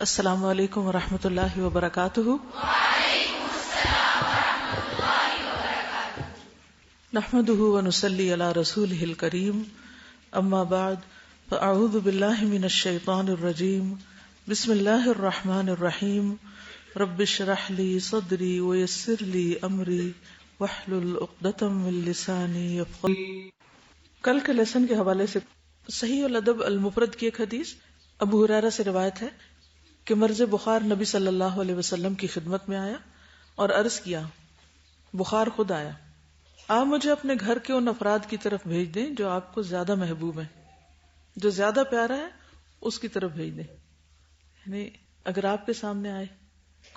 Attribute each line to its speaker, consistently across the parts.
Speaker 1: السلام علیکم ورحمۃ اللہ وبرکاتہ۔
Speaker 2: وعلیکم السلام ورحمۃ اللہ وبرکاتہ۔
Speaker 1: نحمده ونصلی علی رسولہ الکریم، اما بعد فاعوذ باللہ من الشیطان الرجیم، بسم اللہ الرحمن الرحیم، رب اشرح لی صدری ویسر لی امری واحلل عقدۃ من لسانی یفقهوا۔ کل کے لیسن کے حوالے سے صحیح الادب المفرد کی ایک حدیث ابو ہریرہ سے روایت ہے کہ مرض بخار نبی صلی اللہ علیہ وسلم کی خدمت میں آیا اور عرض کیا، بخار خود آیا، آپ مجھے اپنے گھر کے ان افراد کی طرف بھیج دیں جو آپ کو زیادہ محبوب ہیں، جو زیادہ پیارا ہے اس کی طرف بھیج دیں۔ یعنی اگر آپ کے سامنے آئے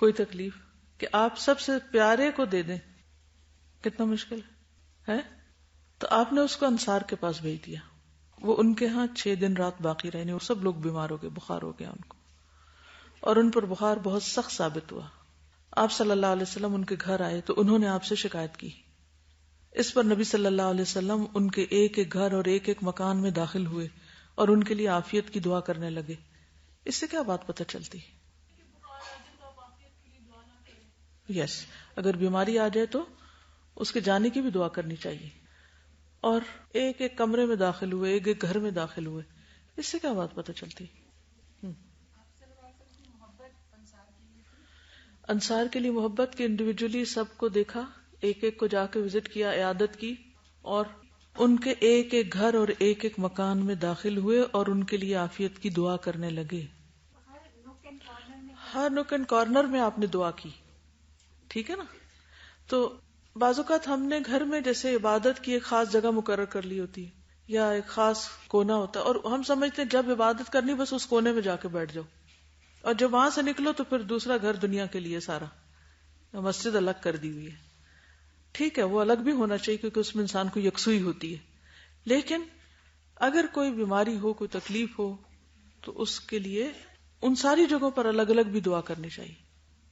Speaker 1: کوئی تکلیف کہ آپ سب سے پیارے کو دے دیں، کتنا مشکل ہے؟ تو آپ نے اس کو انصار کے پاس بھیج دیا۔ وہ ان کے ہاں 6 دن رات باقی رہنے اور سب لوگ بیمار ہو گئے، بخار ہو گیا ان کو، اور ان پر بخار بہت سخت ثابت ہوا۔ آپ صلی اللہ علیہ وسلم ان کے گھر آئے تو انہوں نے آپ سے شکایت کی۔ اس پر نبی صلی اللہ علیہ وسلم ان کے ایک ایک گھر اور ایک ایک مکان میں داخل ہوئے اور ان کے لیے عافیت کی دعا کرنے لگے۔ اس سے کیا بات پتہ چلتی؟ یس، اگر بیماری آ جائے تو اس کے جانے کی بھی دعا کرنی چاہیے، اور ایک ایک کمرے میں داخل ہوئے، ایک ایک گھر میں داخل ہوئے، اس سے کیا بات پتہ چلتی؟ انصار کے لیے محبت کے انڈیویجولی سب کو دیکھا، ایک ایک کو جا کے وزٹ کیا، عیادت کی، اور ان کے ایک ایک گھر اور ایک ایک مکان میں داخل ہوئے اور ان کے لیے عافیت کی دعا کرنے لگے۔ ہر نک اینڈ کارنر میں آپ نے دعا کی، ٹھیک ہے نا؟ تو بعض اوقات ہم نے گھر میں جیسے عبادت کی ایک خاص جگہ مقرر کر لی ہوتی ہے یا ایک خاص کونا ہوتا ہے، اور ہم سمجھتے ہیں جب عبادت کرنی بس اس کونے میں جا کے بیٹھ جاؤ، اور جب وہاں سے نکلو تو پھر دوسرا گھر دنیا کے لیے سارا، مسجد الگ کر دی ہوئی ہے۔ ٹھیک ہے، وہ الگ بھی ہونا چاہیے کیونکہ اس میں انسان کو یکسوئی ہوتی ہے، لیکن اگر کوئی بیماری ہو، کوئی تکلیف ہو، تو اس کے لیے ان ساری جگہوں پر الگ الگ بھی دعا کرنی چاہیے۔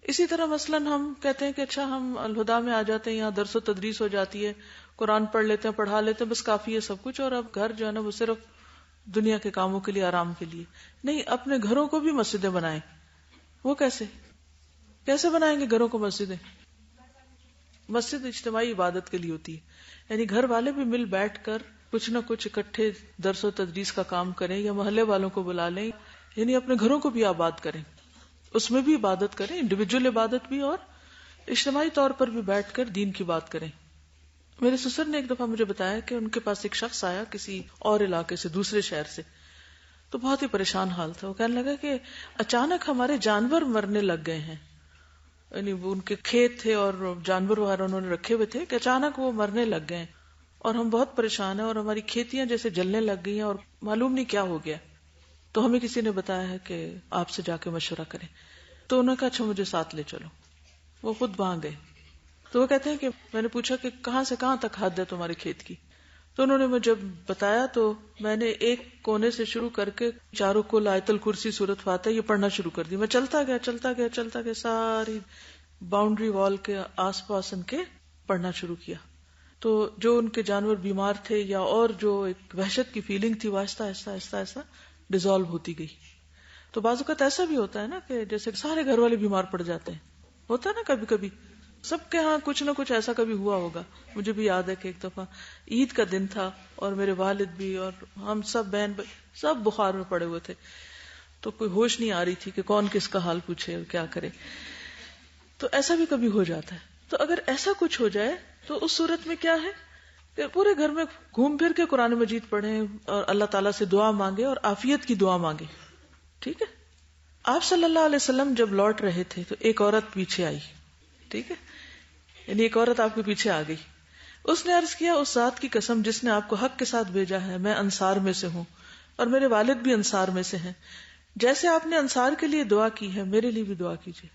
Speaker 1: اسی طرح مثلاً ہم کہتے ہیں کہ اچھا ہم الہدا میں آ جاتے ہیں، یہاں درس و تدریس ہو جاتی ہے، قرآن پڑھ لیتے ہیں، پڑھا لیتے ہیں، بس کافی ہے سب کچھ، اور اب گھر جو ہے نا وہ صرف دنیا کے کاموں کے لیے، آرام کے لیے نہیں، اپنے گھروں کو بھی مسجدیں بنائیں۔ وہ کیسے بنائیں گے گھروں کو مسجدیں؟ مسجد اجتماعی عبادت کے لیے ہوتی ہے، یعنی گھر والے بھی مل بیٹھ کر کچھ نہ کچھ اکٹھے درس و تدریس کا کام کریں، یا محلے والوں کو بلا لیں، یعنی اپنے گھروں کو بھی آباد کریں، اس میں بھی عبادت کریں، انڈیویجول عبادت بھی اور اجتماعی طور پر بھی بیٹھ کر دین کی بات کریں۔ میرے سسر نے ایک دفعہ مجھے بتایا کہ ان کے پاس ایک شخص آیا کسی اور علاقے سے، دوسرے شہر سے، تو بہت ہی پریشان حال تھا۔ وہ کہنے لگا کہ اچانک ہمارے جانور مرنے لگ گئے ہیں، یعنی وہ ان کے کھیت تھے اور جانور وغیرہ انہوں نے رکھے ہوئے تھے، کہ اچانک وہ مرنے لگ گئے ہیں اور ہم بہت پریشان ہیں، اور ہماری کھیتیاں جیسے جلنے لگ گئی ہیں اور معلوم نہیں کیا ہو گیا۔ تو ہمیں کسی نے بتایا ہے کہ آپ سے جا کے مشورہ کریں۔ تو انہوں نے کہا اچھا مجھے ساتھ لے چلو۔ وہ خود وہاں گئے۔ تو وہ کہتے ہیں کہ میں نے پوچھا کہ کہاں سے کہاں تک حد ہے تمہارے کھیت کی؟ تو انہوں نے مجھے بتایا، تو میں نے ایک کونے سے شروع کر کے چاروں کل آیت الکرسی سورۃ فاتحہ یہ پڑھنا شروع کر دی۔ میں چلتا گیا ساری باؤنڈری وال کے آس پاس ان کے پڑھنا شروع کیا۔ تو جو ان کے جانور بیمار تھے یا اور جو ایک وحشت کی فیلنگ تھی وہ آہستہ آہستہ ڈیزالو ہوتی گئی۔ تو بعض اوقات ایسا بھی ہوتا ہے نا کہ جیسے سارے گھر والے بیمار پڑ جاتے ہیں، ہوتا ہے نا کبھی کبھی، سب کے ہاں کچھ نہ کچھ ایسا کبھی ہوا ہوگا۔ مجھے بھی یاد ہے کہ ایک دفعہ عید کا دن تھا اور میرے والد بھی اور ہم سب بہن سب بخار میں پڑے ہوئے تھے، تو کوئی ہوش نہیں آ رہی تھی کہ کون کس کا حال پوچھے اور کیا کرے۔ تو ایسا بھی کبھی ہو جاتا ہے۔ تو اگر ایسا کچھ ہو جائے تو اس صورت میں کیا ہے کہ پورے گھر میں گھوم پھر کے قرآن مجید پڑھیں اور اللہ تعالیٰ سے دعا مانگے اور عافیت کی دعا مانگے، ٹھیک ہے؟ آپ صلی اللہ علیہ وسلم جب لوٹ رہے تھے تو ایک عورت پیچھے آئی، ٹھیک ہے، یعنی ایک عورت آپ کے پیچھے آ گئی۔ اس نے عرض کیا، اس ذات کی قسم جس نے آپ کو حق کے ساتھ بھیجا ہے، میں انصار میں سے ہوں اور میرے والد بھی انصار میں سے ہیں، جیسے آپ نے انصار کے لیے دعا کی ہے میرے لیے بھی دعا کیجیے۔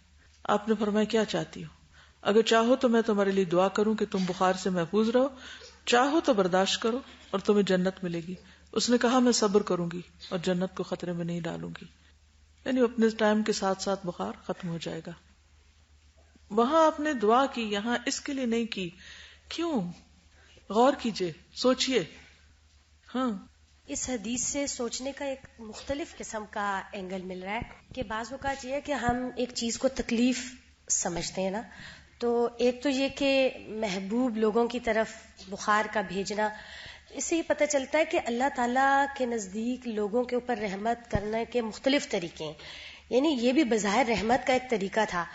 Speaker 1: آپ نے فرمایا کیا چاہتی ہو؟ اگر چاہو تو میں تمہارے لیے دعا کروں کہ تم بخار سے محفوظ رہو، چاہو تو برداشت کرو اور تمہیں جنت ملے گی۔ اس نے کہا میں صبر کروں گی اور جنت کو خطرے میں نہیں ڈالوں گی، یعنی اپنے ٹائم کے ساتھ ساتھ بخار ختم ہو جائے گا۔ وہاں آپ نے دعا کی، یہاں اس کے لیے نہیں کی، کیوں؟ غور کیجئے، سوچئے۔ ہاں،
Speaker 3: اس حدیث سے سوچنے کا ایک مختلف قسم کا اینگل مل رہا ہے کہ بعض اوقات یہ ہے کہ ہم ایک چیز کو تکلیف سمجھتے ہیں نا، تو ایک تو یہ کہ محبوب لوگوں کی طرف بخار کا بھیجنا، اس سے یہ پتہ چلتا ہے کہ اللہ تعالیٰ کے نزدیک لوگوں کے اوپر رحمت کرنے کے مختلف طریقے ہیں، یعنی یہ بھی بظاہر رحمت کا ایک طریقہ تھا.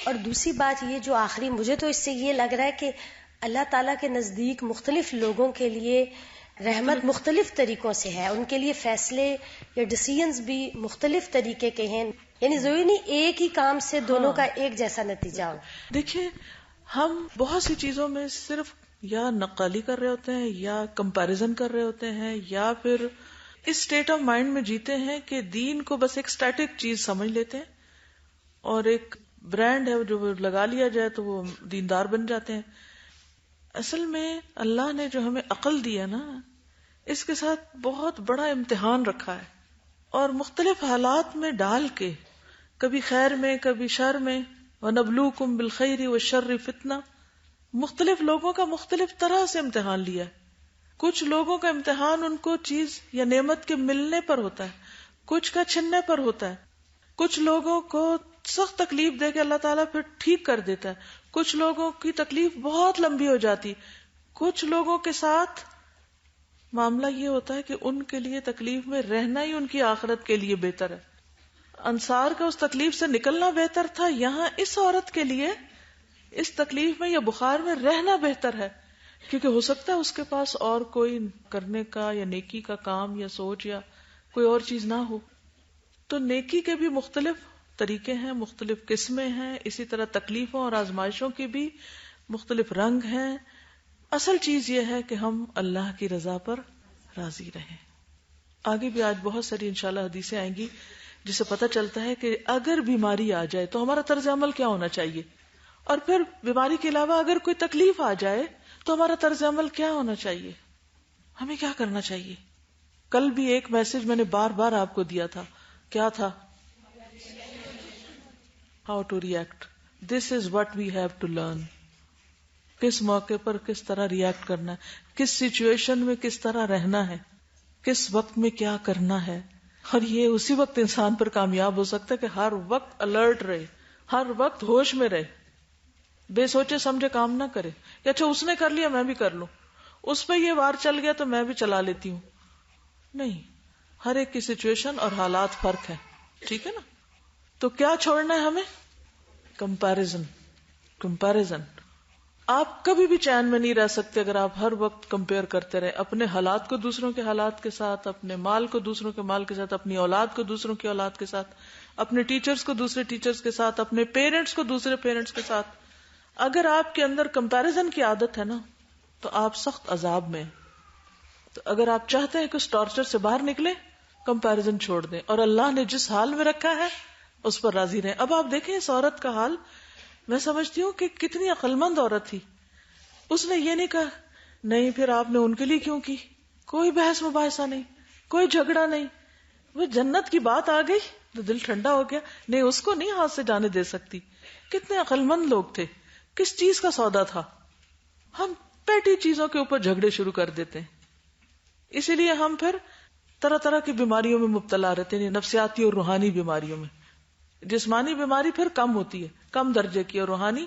Speaker 3: اور دوسری بات یہ جو آخری مجھے تو اس سے یہ لگ رہا ہے کہ اللہ تعالیٰ کے نزدیک مختلف لوگوں کے لیے رحمت مختلف طریقوں سے ہے، ان کے لیے فیصلے یا ڈیسیژنز بھی مختلف طریقے کے ہیں، یعنی ضروری نہیں ایک ہی کام سے دونوں کا ایک جیسا نتیجہ ہو.
Speaker 1: دیکھیں ہم بہت سی چیزوں میں صرف یا نقالی کر رہے ہوتے ہیں یا کمپیریزن کر رہے ہوتے ہیں یا پھر اس اسٹیٹ آف مائنڈ میں جیتے ہیں کہ دین کو بس ایک سٹیٹک چیز سمجھ لیتے ہیں اور ایک برانڈ ہے جو لگا لیا جائے تو وہ دیندار بن جاتے ہیں. اصل میں اللہ نے جو ہمیں عقل دی ہے نا، اس کے ساتھ بہت بڑا امتحان رکھا ہے اور مختلف حالات میں ڈال کے، کبھی خیر میں کبھی شر میں، وَنَبْلُوكُمْ بِالْخَيْرِ وَالشَّرِّ فِتْنَةً، مختلف لوگوں کا مختلف طرح سے امتحان لیا ہے. کچھ لوگوں کا امتحان ان کو چیز یا نعمت کے ملنے پر ہوتا ہے، کچھ کا چھننے پر ہوتا ہے، کچھ لوگوں کو سخت تکلیف دے کے اللہ تعالیٰ پھر ٹھیک کر دیتا ہے، کچھ لوگوں کی تکلیف بہت لمبی ہو جاتی، کچھ لوگوں کے ساتھ معاملہ یہ ہوتا ہے کہ ان کے لیے تکلیف میں رہنا ہی ان کی آخرت کے لیے بہتر ہے. انصار کا اس تکلیف سے نکلنا بہتر تھا، یہاں اس عورت کے لیے اس تکلیف میں یا بخار میں رہنا بہتر ہے، کیونکہ ہو سکتا ہے اس کے پاس اور کوئی کرنے کا یا نیکی کا کام یا سوچ یا کوئی اور چیز نہ ہو. تو نیکی کے بھی مختلف طریقے ہیں، مختلف قسمیں ہیں، اسی طرح تکلیفوں اور آزمائشوں کے بھی مختلف رنگ ہیں. اصل چیز یہ ہے کہ ہم اللہ کی رضا پر راضی رہیں. آگے بھی آج بہت ساری انشاءاللہ حدیثیں آئیں گی جس سے پتہ چلتا ہے کہ اگر بیماری آ جائے تو ہمارا طرز عمل کیا ہونا چاہیے، اور پھر بیماری کے علاوہ اگر کوئی تکلیف آ جائے تو ہمارا طرز عمل کیا ہونا چاہیے، ہمیں کیا کرنا چاہیے. کل بھی ایک میسج میں نے بار بار آپ کو دیا تھا، کیا تھا؟ How to react. This is what we have to learn. کس موقع پر کس طرح ریئیکٹ کرنا ہے، کس سچویشن میں کس طرح رہنا ہے، کس وقت میں کیا کرنا ہے. اور یہ اسی وقت انسان پر کامیاب ہو سکتا ہے کہ ہر وقت الرٹ رہے، ہر وقت ہوش میں رہے، بے سوچے سمجھے کام نہ کرے کہ اچھا اس نے کر لیا میں بھی کر لوں، اس پہ یہ وار چل گیا تو میں بھی چلا لیتی ہوں. نہیں، ہر ایک کی سچویشن اور حالات فرق ہے، ٹھیک ہے نا. تو کیا چھوڑنا ہے ہمیں؟ کمپیریزن. آپ کبھی بھی چین میں نہیں رہ سکتے اگر آپ ہر وقت کمپیئر کرتے رہے اپنے حالات کو دوسروں کے حالات کے ساتھ، اپنے مال کو دوسروں کے مال کے ساتھ، اپنی اولاد کو دوسروں کی اولاد کے ساتھ، اپنے ٹیچرز کو دوسرے ٹیچرز کے ساتھ، اپنے پیرنٹس کو دوسرے پیرنٹس کے ساتھ. اگر آپ کے اندر کمپیریزن کی عادت ہے نا تو آپ سخت عذاب میں. تو اگر آپ چاہتے ہیں کہ اس ٹارچر سے باہر نکلے، کمپیریزن چھوڑ دیں اور اللہ نے جس حال میں رکھا ہے اس پر راضی رہیں. اب آپ دیکھیں اس عورت کا حال، میں سمجھتی ہوں کہ کتنی عقل مند عورت تھی. اس نے یہ نہیں کہا نہیں پھر آپ نے ان کے لیے کیوں کی، کوئی بحث مباحثہ نہیں، کوئی جھگڑا نہیں، وہ جنت کی بات آ گئی تو دل ٹھنڈا ہو گیا، نہیں اس کو نہیں ہاتھ سے جانے دے سکتی. کتنے عقل مند لوگ تھے. کس چیز کا سودا تھا؟ ہم پیٹی چیزوں کے اوپر جھگڑے شروع کر دیتے ہیں، اسی لیے ہم پھر طرح طرح کی بیماریوں میں مبتلا رہتے ہیں، نفسیاتی اور روحانی بیماریوں میں. جسمانی بیماری پھر کم ہوتی ہے، کم درجے کی، اور روحانی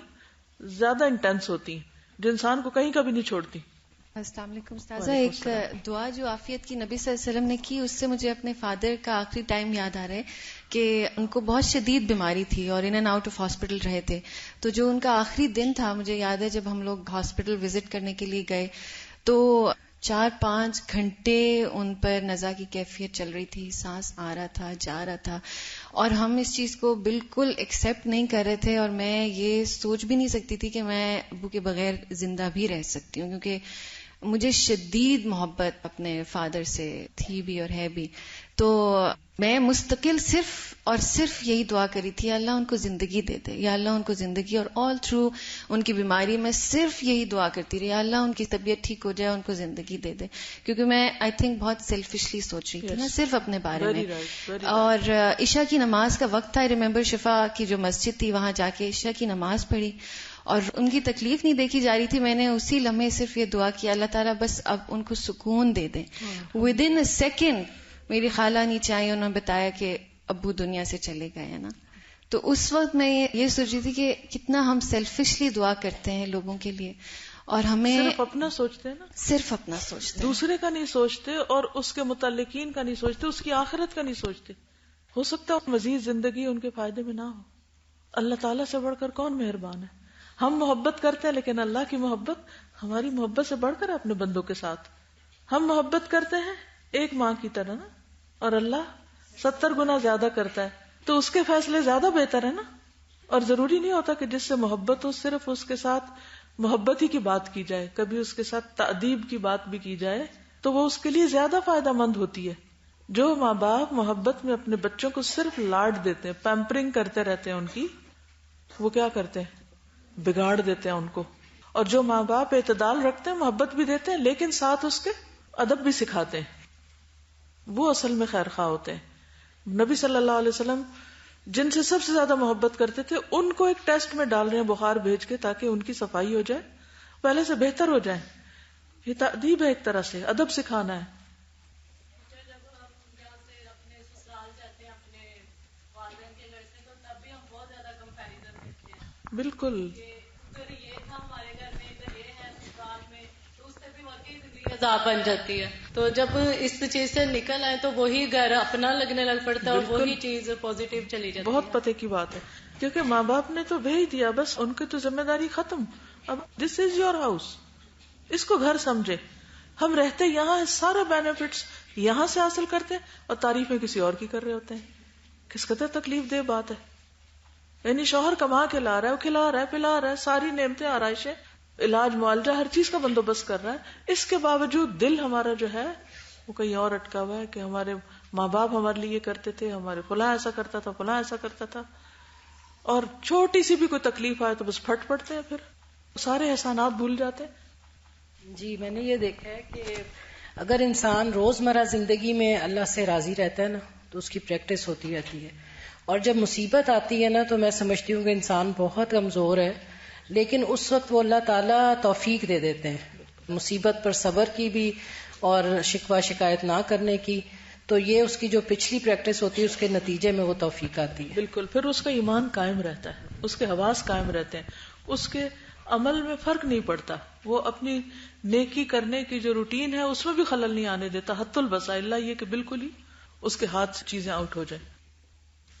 Speaker 1: زیادہ انٹینس ہوتی ہیں جو انسان کو کہیں کبھی نہیں چھوڑتی.
Speaker 4: السلام علیکم استاذہ. ایک دعا جو عافیت کی نبی صلی اللہ علیہ وسلم نے کی، اس سے مجھے اپنے فادر کا آخری ٹائم یاد آ رہا ہے کہ ان کو بہت شدید بیماری تھی اور in and out of hospital رہے تھے. تو جو ان کا آخری دن تھا، مجھے یاد ہے جب ہم لوگ ہاسپٹل وزٹ کرنے کے لیے گئے تو 4-5 گھنٹے ان پر نزا کی کیفیت چل رہی تھی، سانس آ رہا تھا جا رہا تھا، اور ہم اس چیز کو بالکل ایکسیپٹ نہیں کر رہے تھے. اور میں یہ سوچ بھی نہیں سکتی تھی کہ میں ابو کے بغیر زندہ بھی رہ سکتی ہوں، کیونکہ مجھے شدید محبت اپنے فادر سے تھی بھی اور ہے بھی. تو میں مستقل صرف اور صرف یہی دعا کری تھی، یا اللہ ان کو زندگی دے دے، یا اللہ ان کو زندگی. اور آل تھرو ان کی بیماری میں صرف یہی دعا کرتی رہی، یا اللہ ان کی طبیعت ٹھیک ہو جائے، ان کو زندگی دے دے. کیونکہ میں آئی تھنک بہت سیلفشلی سوچ رہی تھی نا، صرف اپنے بارے میں. اور عشاء کی نماز کا وقت تھا. آئی ریمبر شفا کی جو مسجد تھی وہاں جا کے عشاء کی نماز پڑھی، اور ان کی تکلیف نہیں دیکھی جا رہی تھی. میں نے اسی لمحے صرف یہ دعا کی اللہ تعالیٰ بس اب ان کو سکون دے دیں. ود ان اے سیکنڈ میری خالہ نیچے آئی, انہوں نے بتایا کہ ابو دنیا سے چلے گئے ہیں نا. تو اس وقت میں یہ سوچ رہی تھی کہ کتنا ہم سیلفشلی دعا کرتے ہیں لوگوں کے لیے, اور ہمیں
Speaker 1: صرف اپنا سوچتے ہیں نا,
Speaker 4: صرف اپنا سوچتے ہیں,
Speaker 1: دوسرے کا نہیں سوچتے اور اس کے متعلقین کا نہیں سوچتے, اس کی آخرت کا نہیں سوچتے. ہو سکتا ہے مزید زندگی ان کے فائدے میں نہ ہو. اللہ تعالیٰ سے بڑھ کر کون مہربان ہے. ہم محبت کرتے ہیں لیکن اللہ کی محبت ہماری محبت سے بڑھ کر ہے اپنے بندوں کے ساتھ. ہم محبت کرتے ہیں ایک ماں کی طرح نا, اور اللہ 70 گنا زیادہ کرتا ہے, تو اس کے فیصلے زیادہ بہتر ہے نا. اور ضروری نہیں ہوتا کہ جس سے محبت ہو صرف اس کے ساتھ محبت ہی کی بات کی جائے, کبھی اس کے ساتھ تأدیب کی بات بھی کی جائے تو وہ اس کے لیے زیادہ فائدہ مند ہوتی ہے. جو ماں باپ محبت میں اپنے بچوں کو صرف لاڈ دیتے ہیں, پیمپرنگ کرتے رہتے ہیں ان کی, وہ کیا کرتے ہیں, بگاڑ دیتے ہیں ان کو. اور جو ماں باپ اعتدال رکھتے ہیں, محبت بھی دیتے ہیں لیکن ساتھ اس کے ادب بھی سکھاتے ہیں, وہ اصل میں خیر خواہ ہوتے ہیں. نبی صلی اللہ علیہ وسلم جن سے سب سے زیادہ محبت کرتے تھے ان کو ایک ٹیسٹ میں ڈال رہے ہیں بخار بھیج کے, تاکہ ان کی صفائی ہو جائے, پہلے سے بہتر ہو جائے. یہ تأدیب ہے, ایک طرح سے ادب سکھانا ہے. بالکل
Speaker 5: عذاب بن جاتی ہے. تو جب اس چیز سے نکل آئے تو وہی گھر اپنا لگنے لگ پڑتا ہے, اور وہی چیز پازیٹیو چلی جاتی ہے.
Speaker 1: بہت پتے کی بات ہے, کیونکہ ماں باپ نے تو بھیج دیا, بس ان کی تو ذمہ داری ختم. اب دس از یور ہاؤس, اس کو گھر سمجھے. ہم رہتے یہاں, سارے بینیفٹس یہاں سے حاصل کرتے اور تعریفیں کسی اور کی کر رہے ہوتے ہیں. کس قدر تکلیف دہ بات ہے. یعنی شوہر کما کے لا رہا ہے, وہ کھلا رہا ہے, پلا رہا ہے, ساری نعمتیں آرائشیں, علاج معالجہ, ہر چیز کا بندوبست کر رہا ہے. اس کے باوجود دل ہمارا جو ہے وہ کہیں اور اٹکا ہوا ہے کہ ہمارے ماں باپ ہمارے لیے کرتے تھے, ہمارے فلاں ایسا کرتا تھا, فلاں ایسا کرتا تھا. اور چھوٹی سی بھی کوئی تکلیف آئے تو بس پھٹ پڑتے ہیں, پھر سارے احسانات بھول جاتے ہیں.
Speaker 5: جی میں نے یہ دیکھا ہے کہ اگر انسان روزمرہ زندگی میں اللہ سے راضی رہتا ہے نا تو اس کی پریکٹس ہوتی رہتی ہے. اور جب مصیبت آتی ہے نا تو میں سمجھتی ہوں کہ انسان بہت کمزور ہے, لیکن اس وقت وہ اللہ تعالیٰ توفیق دے دیتے ہیں مصیبت پر صبر کی بھی اور شکوہ شکایت نہ کرنے کی. تو یہ اس کی جو پچھلی پریکٹس ہوتی ہے اس کے نتیجے میں وہ توفیق آتی ہے.
Speaker 1: بالکل, پھر اس کا ایمان قائم رہتا ہے, اس کے حواس قائم رہتے ہیں, اس کے عمل میں فرق نہیں پڑتا, وہ اپنی نیکی کرنے کی جو روٹین ہے اس میں بھی خلل نہیں آنے دیتا. حت البصا, اللہ یہ کہ بالکل ہی اس کے ہاتھ سے چیزیں آؤٹ ہو جائیں.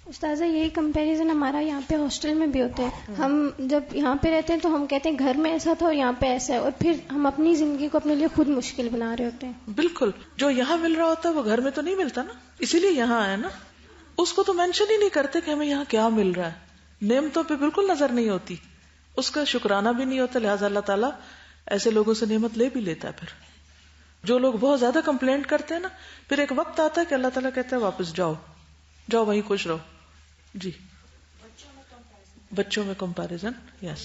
Speaker 6: استاذہ یہی کمپیریزن ہمارا یہاں پہ ہاسٹل میں بھی ہوتا ہے. ہم جب یہاں پہ رہتے ہیں تو ہم کہتے ہیں گھر میں ایسا تھا اور یہاں پہ ایسا ہے, اور پھر ہم اپنی زندگی کو اپنے لیے خود مشکل بنا رہے ہوتے ہیں.
Speaker 1: بالکل, جو یہاں مل رہا ہوتا ہے وہ گھر میں تو نہیں ملتا نا, اسی لیے یہاں آئے نا. اس کو تو مینشن ہی نہیں کرتے کہ ہمیں یہاں کیا مل رہا ہے, نعمتوں پہ بالکل نظر نہیں ہوتی, اس کا شکرانہ بھی نہیں ہوتا. لہٰذا اللہ تعالیٰ ایسے لوگوں سے نعمت لے بھی لیتا ہے. پھر جو لوگ بہت زیادہ کمپلینٹ کرتے ہیں نا, پھر ایک وقت آتا ہے کہ اللہ تعالیٰ کہتا ہے واپس جاؤ, جاؤ وہیں خوش رہو. جی, بچوں میں کمپیریزن, یس.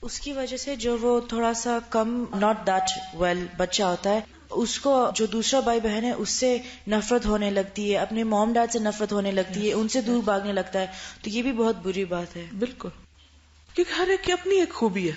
Speaker 7: اس کی وجہ سے جو وہ تھوڑا سا کم ناٹ دیٹ ویل بچہ ہوتا ہے, اس کو جو دوسرا بھائی بہن ہے اس سے نفرت ہونے لگتی ہے, اپنے موم ڈیڈ سے نفرت ہونے لگتی ہے, ان سے دور بھاگنے لگتا ہے. تو یہ بھی بہت بری بات ہے.
Speaker 1: بالکل, کیونکہ ہر ایک کی اپنی ایک خوبی ہے.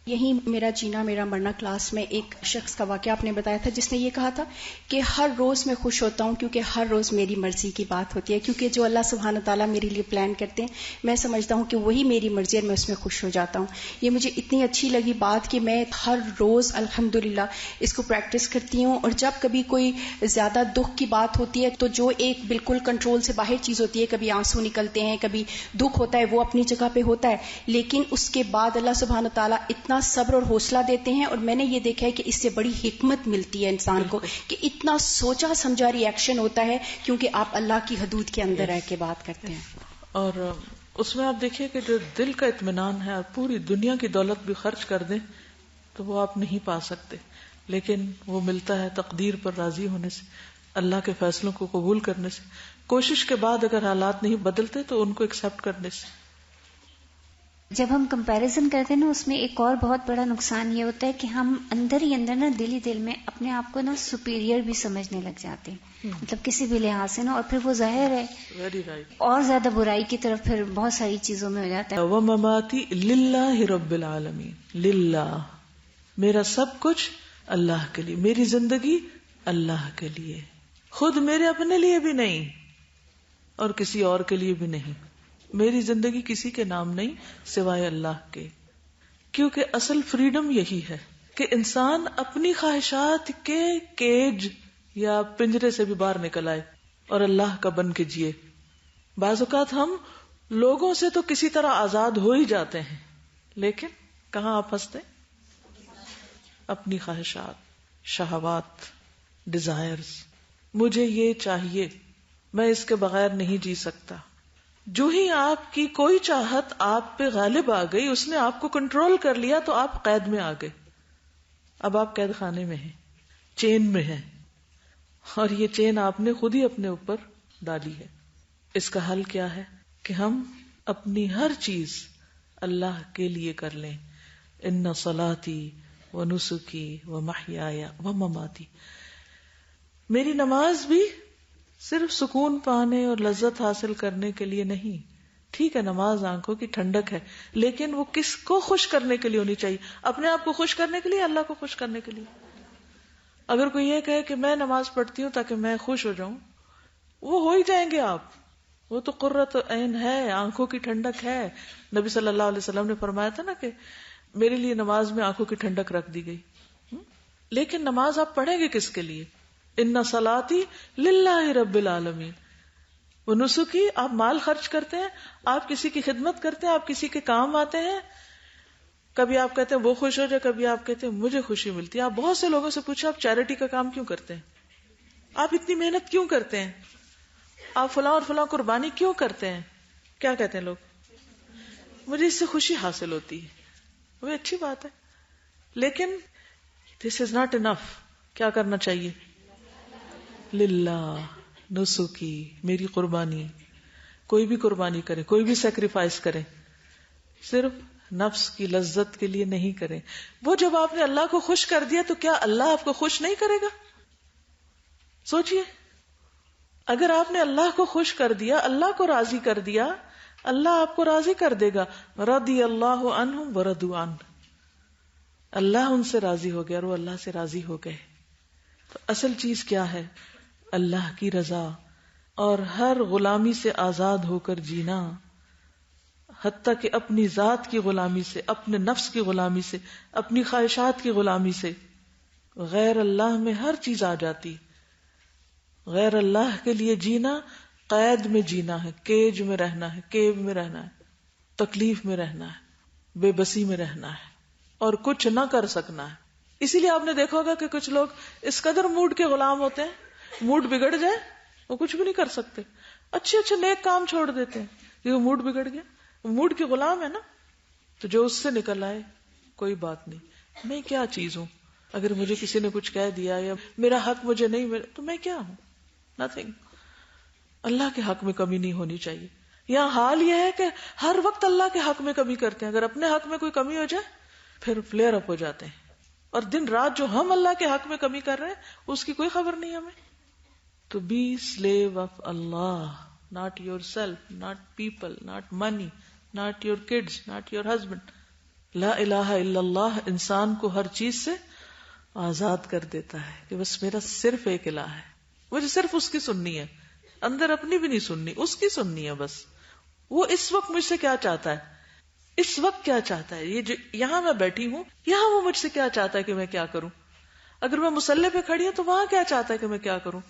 Speaker 8: یہی میرا جینا میرا مرنا کلاس میں ایک شخص کا واقعہ آپ نے بتایا تھا جس نے یہ کہا تھا کہ ہر روز میں خوش ہوتا ہوں کیونکہ ہر روز میری مرضی کی بات ہوتی ہے, کیونکہ جو اللہ سبحانہ تعالیٰ میرے لیے پلان کرتے ہیں میں سمجھتا ہوں کہ وہی میری مرضی ہے اور میں اس میں خوش ہو جاتا ہوں. یہ مجھے اتنی اچھی لگی بات کہ میں ہر روز الحمدللہ اس کو پریکٹس کرتی ہوں. اور جب کبھی کوئی زیادہ دکھ کی بات ہوتی ہے تو جو ایک بالکل کنٹرول سے باہر چیز ہوتی ہے, کبھی آنسو نکلتے ہیں, کبھی دکھ ہوتا ہے, وہ اپنی جگہ پہ ہوتا ہے, لیکن اس کے بعد اللہ سبحانہ تعالیٰ اتنا صبر اور حوصلہ دیتے ہیں. اور میں نے یہ دیکھا ہے کہ اس سے بڑی حکمت ملتی ہے انسان کو کہ اتنا سوچا سمجھا ری ایکشن ہوتا ہے کیونکہ آپ اللہ کی حدود کے اندر رہ کے بات کرتے ہیں.
Speaker 1: اور اس میں آپ دیکھیے کہ جو دل کا اطمینان ہے, اور پوری دنیا کی دولت بھی خرچ کر دیں تو وہ آپ نہیں پا سکتے, لیکن وہ ملتا ہے تقدیر پر راضی ہونے سے, اللہ کے فیصلوں کو قبول کرنے سے, کوشش کے بعد اگر حالات نہیں بدلتے تو ان کو ایکسپٹ کرنے سے.
Speaker 9: جب ہم کمپیریزن کرتے ہیں نا، اس میں ایک اور بہت بڑا نقصان یہ ہوتا ہے کہ ہم اندر ہی اندر نا دل ہی دل میں اپنے آپ کو نا سپیریئر بھی سمجھنے لگ جاتے ہیں، مطلب کسی بھی لحاظ سے نا، اور پھر وہ ظاہر ہے اور زیادہ برائی کی طرف پھر بہت ساری چیزوں میں ہو جاتا ہے.
Speaker 1: وَمَمَاتِي لِلَّهِ رَبِّ الْعَالَمِينَ، للہ، میرا سب کچھ اللہ کے لیے، میری زندگی اللہ کے لیے، خود میرے اپنے لیے بھی نہیں اور کسی اور کے لیے بھی نہیں. میری زندگی کسی کے نام نہیں سوائے اللہ کے. کیونکہ اصل فریڈم یہی ہے کہ انسان اپنی خواہشات کے کیج یا پنجرے سے بھی باہر نکل آئے اور اللہ کا بن کے جیے. بعض اوقات ہم لوگوں سے تو کسی طرح آزاد ہو ہی جاتے ہیں، لیکن کہاں آپ پھنستے؟ اپنی خواہشات، شہوات، ڈیزائرز. مجھے یہ چاہیے، میں اس کے بغیر نہیں جی سکتا. جو ہی آپ کی کوئی چاہت آپ پہ غالب آ گئی، اس نے آپ کو کنٹرول کر لیا، تو آپ قید میں آ گئے. اب آپ قید خانے میں ہیں، چین میں ہیں، اور یہ چین آپ نے خود ہی اپنے اوپر ڈالی ہے. اس کا حل کیا ہے کہ ہم اپنی ہر چیز اللہ کے لیے کر لیں. ان صلاتی و نسکی و محیای و مماتی، میری نماز بھی صرف سکون پانے اور لذت حاصل کرنے کے لیے نہیں. ٹھیک ہے، نماز آنکھوں کی ٹھنڈک ہے، لیکن وہ کس کو خوش کرنے کے لیے ہونی چاہیے؟ اپنے آپ کو خوش کرنے کے لیے، اللہ کو خوش کرنے کے لیے. اگر کوئی یہ کہے کہ میں نماز پڑھتی ہوں تاکہ میں خوش ہو جاؤں، وہ ہو ہی جائیں گے آپ. وہ تو قرۃ عین ہے، آنکھوں کی ٹھنڈک ہے. نبی صلی اللہ علیہ وسلم نے فرمایا تھا نا کہ میرے لیے نماز میں آنکھوں کی ٹھنڈک رکھ دی گئی. لیکن نماز آپ پڑھیں گے کس کے لیے؟ ان صلاتی للہ رب العالمین و نسکی. آپ مال خرچ کرتے ہیں، آپ کسی کی خدمت کرتے ہیں، آپ کسی کے کام آتے ہیں. کبھی آپ کہتے ہیں وہ خوش ہو جائے، کبھی آپ کہتے ہیں مجھے خوشی ملتی ہے. آپ بہت سے لوگوں سے پوچھیں آپ چیریٹی کا کام کیوں کرتے ہیں، آپ اتنی محنت کیوں کرتے ہیں، آپ فلاں اور فلاں قربانی کیوں کرتے ہیں؟ کیا کہتے ہیں لوگ؟ مجھے اس سے خوشی حاصل ہوتی ہے. وہ اچھی بات ہے، لیکن دس از ناٹ انف. کیا کرنا چاہیے؟ للہ نسکی، میری قربانی. کوئی بھی قربانی کرے، کوئی بھی سیکریفائس کرے، صرف نفس کی لذت کے لیے نہیں کرے. وہ جب آپ نے اللہ کو خوش کر دیا تو کیا اللہ آپ کو خوش نہیں کرے گا؟ سوچئے، اگر آپ نے اللہ کو خوش کر دیا، اللہ کو راضی کر دیا، اللہ آپ کو راضی کر دے گا. رضی اللہ عنہم ورضوا عنہ، اللہ ان سے راضی ہو گیا اور وہ اللہ سے راضی ہو گئے. تو اصل چیز کیا ہے؟ اللہ کی رضا اور ہر غلامی سے آزاد ہو کر جینا، حتیٰ کہ اپنی ذات کی غلامی سے، اپنے نفس کی غلامی سے، اپنی خواہشات کی غلامی سے. غیر اللہ میں ہر چیز آ جاتی. غیر اللہ کے لیے جینا قید میں جینا ہے، کیج میں رہنا ہے، کیو میں رہنا ہے، تکلیف میں رہنا ہے، بے بسی میں رہنا ہے اور کچھ نہ کر سکنا ہے. اسی لیے آپ نے دیکھا ہوگا کہ کچھ لوگ اس قدر موڈ کے غلام ہوتے ہیں، موڈ بگڑ جائے وہ کچھ بھی نہیں کر سکتے، اچھے اچھے نیک کام چھوڑ دیتے ہیں کیونکہ موڈ بگڑ گیا. موڈ کے غلام ہے نا، تو جو اس سے نکل آئے کوئی بات نہیں. میں کیا چیز ہوں؟ اگر مجھے کسی نے کچھ کہہ دیا یا میرا حق مجھے نہیں ملا تو میں کیا ہوں؟ نتھنگ. اللہ کے حق میں کمی نہیں ہونی چاہیے. یہاں حال یہ ہے کہ ہر وقت اللہ کے حق میں کمی کرتے ہیں. اگر اپنے حق میں کوئی کمی ہو جائے پھر فلیئر اپ ہو جاتے ہیں، اور دن رات جو ہم اللہ کے حق میں کمی کر رہے ہیں اس کی کوئی خبر نہیں ہمیں. تو be slave of Allah, not your self, not people, not money, not your kids, not your husband. لا الہ الا اللہ انسان کو ہر چیز سے آزاد کر دیتا ہے کہ بس میرا صرف ایک الہ ہے، مجھے صرف اس کی سننی ہے، اندر اپنی بھی نہیں سننی، اس کی سننی ہے بس. وہ اس وقت مجھ سے کیا چاہتا ہے، اس وقت کیا چاہتا ہے، یہ جو یہاں میں بیٹھی ہوں یہاں وہ مجھ سے کیا چاہتا ہے کہ میں کیا کروں. اگر میں مصلی پہ کھڑی ہوں تو وہاں کیا چاہتا ہے کہ میں کیا کروں.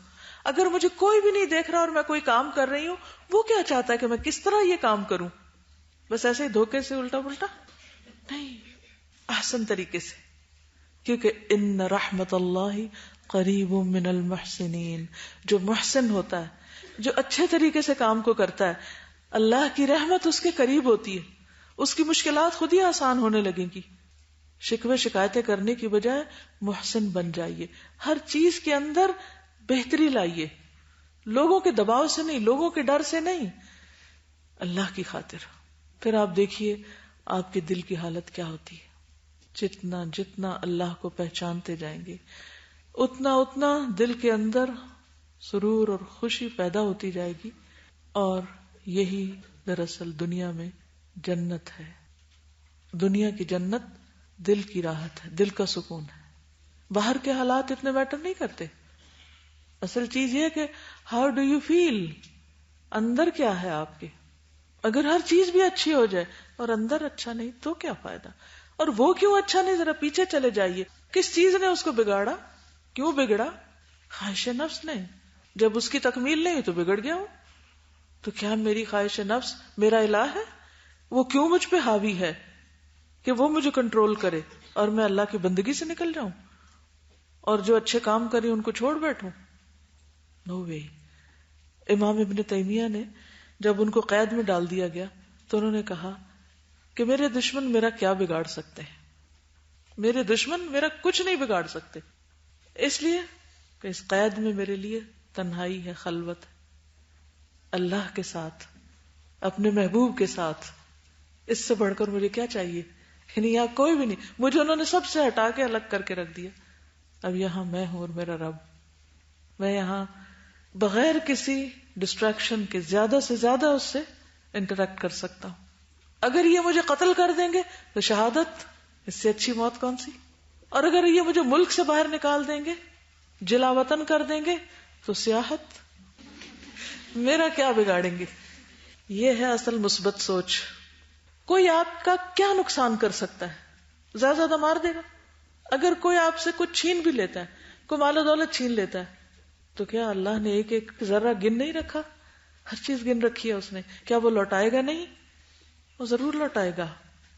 Speaker 1: اگر مجھے کوئی بھی نہیں دیکھ رہا اور میں کوئی کام کر رہی ہوں، وہ کیا چاہتا ہے کہ میں کس طرح یہ کام کروں. بس ایسے ہی دھوکے سے الٹا پلٹا نہیں، احسن طریقے سے. کیونکہ ان رحمت اللہ قریب من المحسنین، جو محسن ہوتا ہے، جو اچھے طریقے سے کام کو کرتا ہے، اللہ کی رحمت اس کے قریب ہوتی ہے، اس کی مشکلات خود ہی آسان ہونے لگیں گی. شکوے شکایتیں کرنے کی بجائے محسن بن جائیے، ہر چیز کے اندر بہتری لائیے، لوگوں کے دباؤ سے نہیں، لوگوں کے ڈر سے نہیں، اللہ کی خاطر. پھر آپ دیکھیے آپ کے دل کی حالت کیا ہوتی ہے. جتنا جتنا اللہ کو پہچانتے جائیں گے اتنا اتنا دل کے اندر سرور اور خوشی پیدا ہوتی جائے گی. اور یہی دراصل دنیا میں جنت ہے. دنیا کی جنت دل کی راحت ہے, دل کا سکون ہے. باہر کے حالات اتنے میٹر نہیں کرتے. اصل چیز یہ کہ ہاؤ ڈو یو فیل, اندر کیا ہے آپ کے. اگر ہر چیز بھی اچھی ہو جائے اور اندر اچھا نہیں تو کیا فائدہ. اور وہ کیوں اچھا نہیں, ذرا پیچھے چلے جائیے. کس چیز نے اس کو بگاڑا, کیوں بگڑا؟ خواہش نفس نے. جب اس کی تکمیل نہیں تو بگڑ گیا ہوں. تو کیا میری خواہش نفس میرا الہ ہے؟ وہ کیوں مجھ پہ حاوی ہے کہ وہ مجھے کنٹرول کرے اور میں اللہ کی بندگی سے نکل جاؤں اور جو اچھے کام کریں ان کو چھوڑ بیٹھوں؟ نو وے. امام ابن تیمیہ نے جب ان کو قید میں ڈال دیا گیا تو انہوں نے کہا کہ میرے دشمن میرا کیا بگاڑ سکتے ہیں, میرے دشمن میرا کچھ نہیں بگاڑ سکتے, اس لیے کہ اس قید میں میرے لیے تنہائی ہے, خلوت ہے, اللہ کے ساتھ, اپنے محبوب کے ساتھ. اس سے بڑھ کر مجھے کیا چاہیے؟ یعنی یہاں کوئی بھی نہیں, مجھے انہوں نے سب سے ہٹا کے الگ کر کے رکھ دیا. اب یہاں میں ہوں اور میرا رب. میں یہاں بغیر کسی ڈسٹریکشن کے زیادہ سے زیادہ اس سے انٹریکٹ کر سکتا ہوں. اگر یہ مجھے قتل کر دیں گے تو شہادت, اس سے اچھی موت کون سی. اور اگر یہ مجھے ملک سے باہر نکال دیں گے, جلا وطن کر دیں گے تو سیاحت, میرا کیا بگاڑیں گے. یہ ہے اصل مثبت سوچ. کوئی آپ کا کیا نقصان کر سکتا ہے؟ زیادہ زیادہ مار دے گا. اگر کوئی آپ سے کچھ چھین بھی لیتا ہے, کوئی مال و دولت چھین لیتا ہے, تو کیا اللہ نے ایک ایک ذرہ گن نہیں رکھا؟ ہر چیز گن رکھی ہے اس نے. کیا وہ لوٹائے گا نہیں؟ وہ ضرور لوٹائے گا.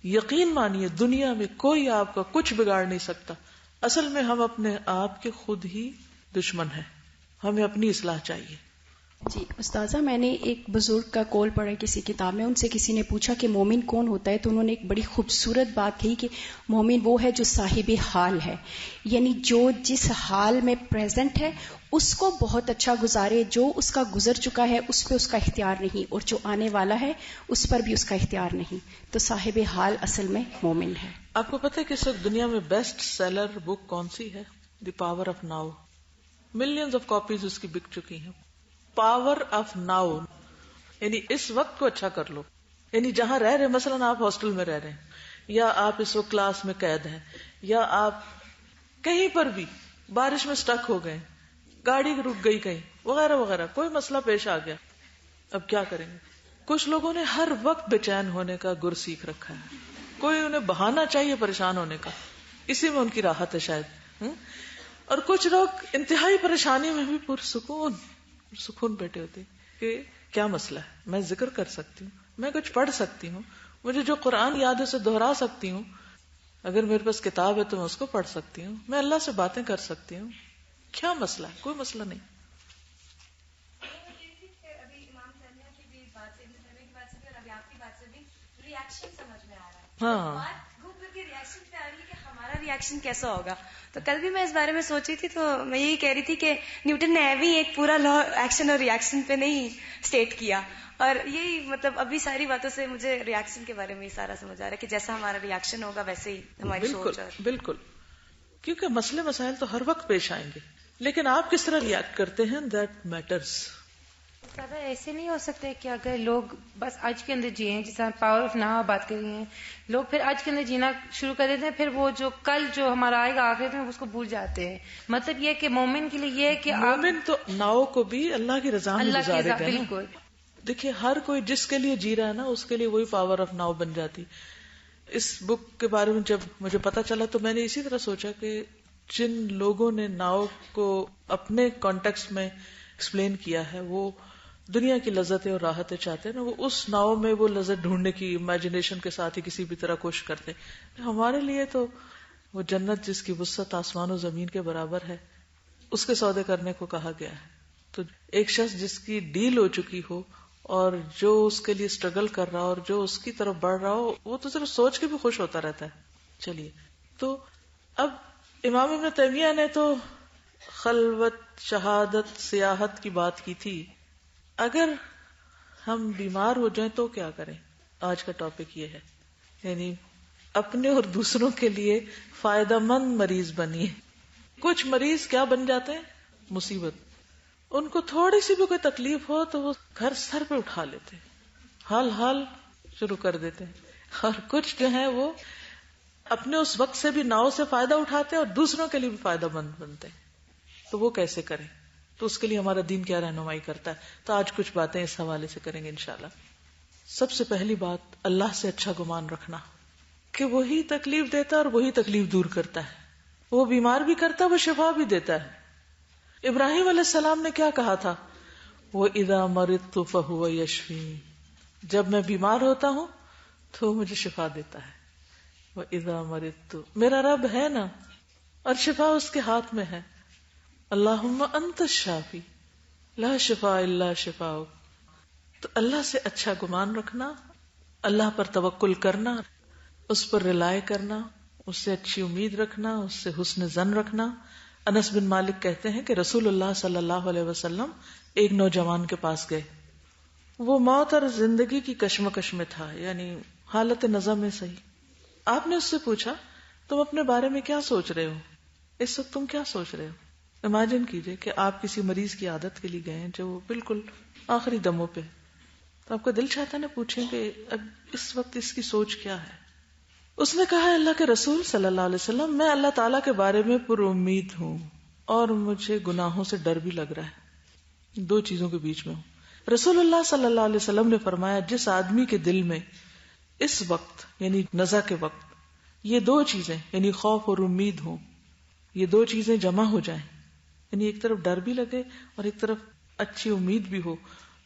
Speaker 1: یقین مانیے دنیا میں کوئی آپ کا کچھ بگاڑ نہیں سکتا. اصل میں ہم اپنے آپ کے خود ہی دشمن ہیں. ہمیں اپنی اصلاح چاہیے.
Speaker 8: جی استاذہ, میں نے ایک بزرگ کا قول پڑھا کسی کتاب میں. ان سے کسی نے پوچھا کہ مومن کون ہوتا ہے, تو انہوں نے ایک بڑی خوبصورت بات کہی کہ مومن وہ ہے جو صاحب حال ہے, یعنی جو جس حال میں پریزنٹ ہے اس کو بہت اچھا گزارے. جو اس کا گزر چکا ہے اس پہ اس کا اختیار نہیں, اور جو آنے والا ہے اس پر بھی اس کا اختیار نہیں. تو صاحب حال اصل میں مومن ہے.
Speaker 1: آپ کو پتہ ہے کہ اس وقت دنیا میں بیسٹ سیلر بک کون سی ہے؟ The power of now. Millions of copies اس کی بک چکی ہیں. پاور آف ناؤ, یعنی اس وقت کو اچھا کر لو. یعنی جہاں رہ رہے, مثلا آپ ہاسٹل میں رہ رہے ہیں, یا آپ اس وقت کلاس میں قید ہیں, یا آپ کہیں پر بھی بارش میں سٹک ہو گئے, گاڑی رک گئی کہیں وغیرہ وغیرہ, کوئی مسئلہ پیش آ گیا. اب کیا کریں گے؟ کچھ لوگوں نے ہر وقت بے چین ہونے کا گر سیکھ رکھا ہے. کوئی انہیں بہانہ چاہیے پریشان ہونے کا, اسی میں ان کی راحت ہے شاید. اور کچھ لوگ انتہائی پریشانی میں بھی سکون بیٹھے ہوتے کہ کیا مسئلہ ہے, میں ذکر کر سکتی ہوں, میں کچھ پڑھ سکتی ہوں, مجھے جو قرآن یاد ہے اسے دہرا سکتی ہوں, اگر میرے پاس کتاب ہے تو میں اس کو پڑھ سکتی ہوں, میں اللہ سے باتیں کر سکتی ہوں. کیا مسئلہ ہے؟ کوئی مسئلہ نہیں. ہاں,
Speaker 3: ہمارا ریئیکشن کیسا ہوگا. تو کل بھی میں اس بارے میں سوچ رہی تھی, تو میں یہی کہہ رہی تھی کہ نیوٹن نے ابھی ایک پورا لا ایکشن اور ریئیکشن پہ نہیں اسٹیٹ کیا, اور یہی مطلب ابھی ساری باتوں سے مجھے ریئیکشن کے بارے میں یہ سارا سمجھ آ رہا ہے کہ جیسا ہمارا ریئیکشن ہوگا ویسے ہی ہماری سوچ.
Speaker 1: بالکل, کیونکہ مسئلے مسائل تو ہر وقت پیش آئیں گے, لیکن آپ کس طرح ریئیکٹ کرتے ہیں دیٹ میٹرز.
Speaker 10: زیادہ ایسے نہیں ہو سکتے کہ اگر لوگ بس آج کے اندر جیئیں, جس طرح پاور آف ناؤ بات کر رہی ہیں, لوگ پھر آج کے اندر جینا شروع کر دیتے ہیں, پھر وہ جو کل جو ہمارا آئے گا آخرت میں اس کو بھول جاتے ہیں. مطلب یہ کہ مومن کے لیے یہ ہے کہ
Speaker 1: مومن تو ناؤ کو بھی اللہ کی رضا میں گزارے گا.
Speaker 10: بالکل.
Speaker 1: دیکھیے ہر کوئی جس کے لیے جی رہا ہے نا اس کے لیے وہی پاور آف ناؤ بن جاتی. اس بک کے بارے میں جب مجھے پتا چلا تو میں نے اسی طرح سوچا کہ جن لوگوں نے ناؤ کو اپنے کانٹیکسٹ میں ایکسپلین کیا ہے وہ دنیا کی لذتیں اور راحتیں چاہتے ہیں نا, وہ اس ناؤ میں وہ لذت ڈھونڈنے کی امیجنیشن کے ساتھ ہی کسی بھی طرح کوشش کرتے. ہمارے لیے تو وہ جنت جس کی وسعت آسمان و زمین کے برابر ہے اس کے سودے کرنے کو کہا گیا ہے. تو ایک شخص جس کی ڈیل ہو چکی ہو اور جو اس کے لیے اسٹرگل کر رہا ہو اور جو اس کی طرف بڑھ رہا ہو, وہ تو صرف سوچ کے بھی خوش ہوتا رہتا ہے. چلیے, تو اب امام ابن تیمیہ نے تو خلوت, شہادت, سیاحت کی بات کی تھی. اگر ہم بیمار ہو جائیں تو کیا کریں؟ آج کا ٹاپک یہ ہے. یعنی اپنے اور دوسروں کے لیے فائدہ مند مریض بنیے. کچھ مریض کیا بن جاتے ہیں؟ مصیبت. ان کو تھوڑی سی بھی کوئی تکلیف ہو تو وہ گھر سر پہ اٹھا لیتے ہیں، حال شروع کر دیتے ہیں. اور کچھ جو ہیں وہ اپنے اس وقت سے بھی ناؤ سے فائدہ اٹھاتے ہیں اور دوسروں کے لیے بھی فائدہ مند بنتے ہیں. تو وہ کیسے کریں؟ تو اس کے لیے ہمارا دین کیا رہنمائی کرتا ہے. تو آج کچھ باتیں اس حوالے سے کریں گے انشاءاللہ. سب سے پہلی بات، اللہ سے اچھا گمان رکھنا کہ وہی تکلیف دیتا ہے اور وہی تکلیف دور کرتا ہے. وہ بیمار بھی کرتا ہے، وہ شفا بھی دیتا ہے. ابراہیم علیہ السلام نے کیا کہا تھا؟ وَإِذَا مَرِضْتُ فَهُوَ يَشْفِينِ، جب میں بیمار ہوتا ہوں تو وہ مجھے شفا دیتا ہے. وَإِذَا مَرِضْتُ، میرا رب ہے نا، اور شفا اس کے ہاتھ میں ہے. اللہم انت الشافی لا شفاء الا شفاؤک. تو اللہ سے اچھا گمان رکھنا، اللہ پر توکل کرنا، اس پر رلائے کرنا، اس سے اچھی امید رکھنا، اس سے حسن ظن رکھنا. انس بن مالک کہتے ہیں کہ رسول اللہ صلی اللہ علیہ وسلم ایک نوجوان کے پاس گئے. وہ موت اور زندگی کی کشمکش میں تھا، یعنی حالت نظم میں صحیح. آپ نے اس سے پوچھا تم اپنے بارے میں کیا سوچ رہے ہو، اس وقت تم کیا سوچ رہے ہو؟ امیجن کیجئے کہ آپ کسی مریض کی عادت کے لیے گئے ہیں جو بالکل آخری دموں پہ، تو آپ کا دل چاہتا ہے نا پوچھیں کہ اب اس وقت اس کی سوچ کیا ہے. اس نے کہا اللہ کے رسول صلی اللہ علیہ وسلم، میں اللہ تعالیٰ کے بارے میں پر امید ہوں اور مجھے گناہوں سے ڈر بھی لگ رہا ہے. دو چیزوں کے بیچ میں ہوں. رسول اللہ صلی اللہ علیہ وسلم نے فرمایا جس آدمی کے دل میں اس وقت یعنی نزع کے وقت یہ دو چیزیں یعنی خوف اور امید ہوں، یہ دو چیزیں جمع ہو جائیں، یعنی ایک طرف ڈر بھی لگے اور ایک طرف اچھی امید بھی ہو،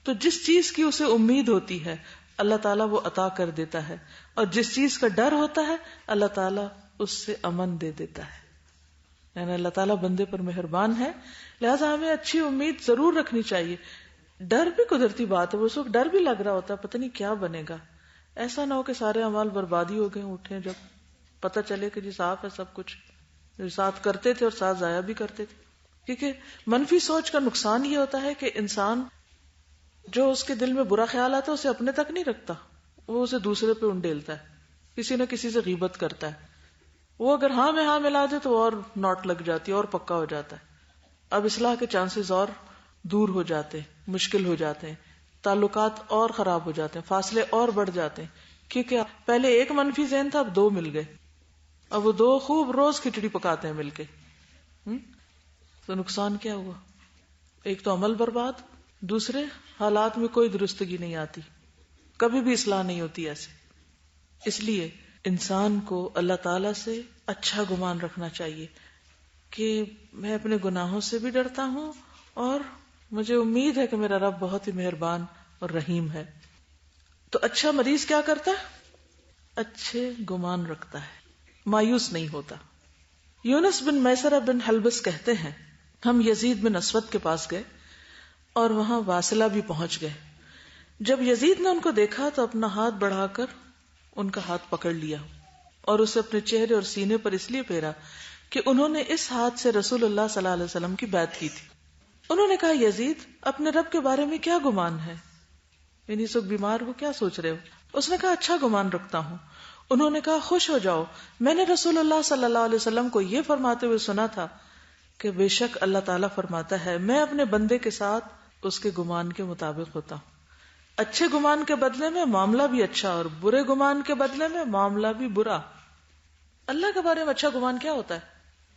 Speaker 1: تو جس چیز کی اسے امید ہوتی ہے اللہ تعالیٰ وہ عطا کر دیتا ہے، اور جس چیز کا ڈر ہوتا ہے اللہ تعالیٰ اس سے امن دے دیتا ہے. یعنی اللہ تعالیٰ بندے پر مہربان ہے، لہذا ہمیں اچھی امید ضرور رکھنی چاہیے. ڈر بھی قدرتی بات ہے، وہ سب ڈر بھی لگ رہا ہوتا ہے پتہ نہیں کیا بنے گا. ایسا نہ ہو کہ سارے اعمال بربادی ہو گئے، اٹھیں جب پتہ چلے کہ جی صاف ہے سب کچھ، جو ساتھ کرتے تھے اور ساتھ ضائع بھی کرتے تھے. کیونکہ منفی سوچ کا نقصان یہ ہوتا ہے کہ انسان جو اس کے دل میں برا خیال آتا ہے اسے اپنے تک نہیں رکھتا، وہ اسے دوسرے پہ انڈیلتا ہے، کسی نہ کسی سے غیبت کرتا ہے. وہ اگر ہاں میں ہاں ملا دے تو اور نوٹ لگ جاتی ہے اور پکا ہو جاتا ہے. اب اصلاح کے چانسز اور دور ہو جاتے ہیں، مشکل ہو جاتے ہیں، تعلقات اور خراب ہو جاتے ہیں، فاصلے اور بڑھ جاتے ہیں. کیونکہ پہلے ایک منفی ذہن تھا، اب دو مل گئے، اب وہ دو خوب روز کھچڑی پکاتے ہیں مل کے. تو نقصان کیا ہوا؟ ایک تو عمل برباد، دوسرے حالات میں کوئی درستگی نہیں آتی، کبھی بھی اصلاح نہیں ہوتی ایسے. اس لیے انسان کو اللہ تعالی سے اچھا گمان رکھنا چاہیے کہ میں اپنے گناہوں سے بھی ڈرتا ہوں اور مجھے امید ہے کہ میرا رب بہت ہی مہربان اور رحیم ہے. تو اچھا مریض کیا کرتا ہے؟ اچھے گمان رکھتا ہے، مایوس نہیں ہوتا. یونس بن میسرہ بن حلبس کہتے ہیں ہم یزید بن اسود کے پاس گئے اور وہاں واصلہ بھی پہنچ گئے. جب یزید نے ان کو دیکھا تو اپنا ہاتھ بڑھا کر ان کا ہاتھ پکڑ لیا اور اسے اپنے چہرے اور سینے پر اس لیے پھیرا کہ انہوں نے اس ہاتھ سے رسول اللہ صلی اللہ علیہ وسلم کی بیعت کی تھی. انہوں نے کہا یزید اپنے رب کے بارے میں کیا گمان ہے، یعنی سب بیمار ہو کیا سوچ رہے ہو؟ اس نے کہا اچھا گمان رکھتا ہوں. انہوں نے کہا خوش ہو جاؤ، میں نے رسول اللہ صلی اللہ علیہ وسلم کو یہ فرماتے ہوئے سنا تھا کہ بے شک اللہ تعالیٰ فرماتا ہے میں اپنے بندے کے ساتھ اس کے گمان کے مطابق ہوتا ہوں. اچھے گمان کے بدلے میں معاملہ بھی اچھا اور برے گمان کے بدلے میں معاملہ بھی برا. اللہ کے بارے میں اچھا گمان کیا ہوتا ہے؟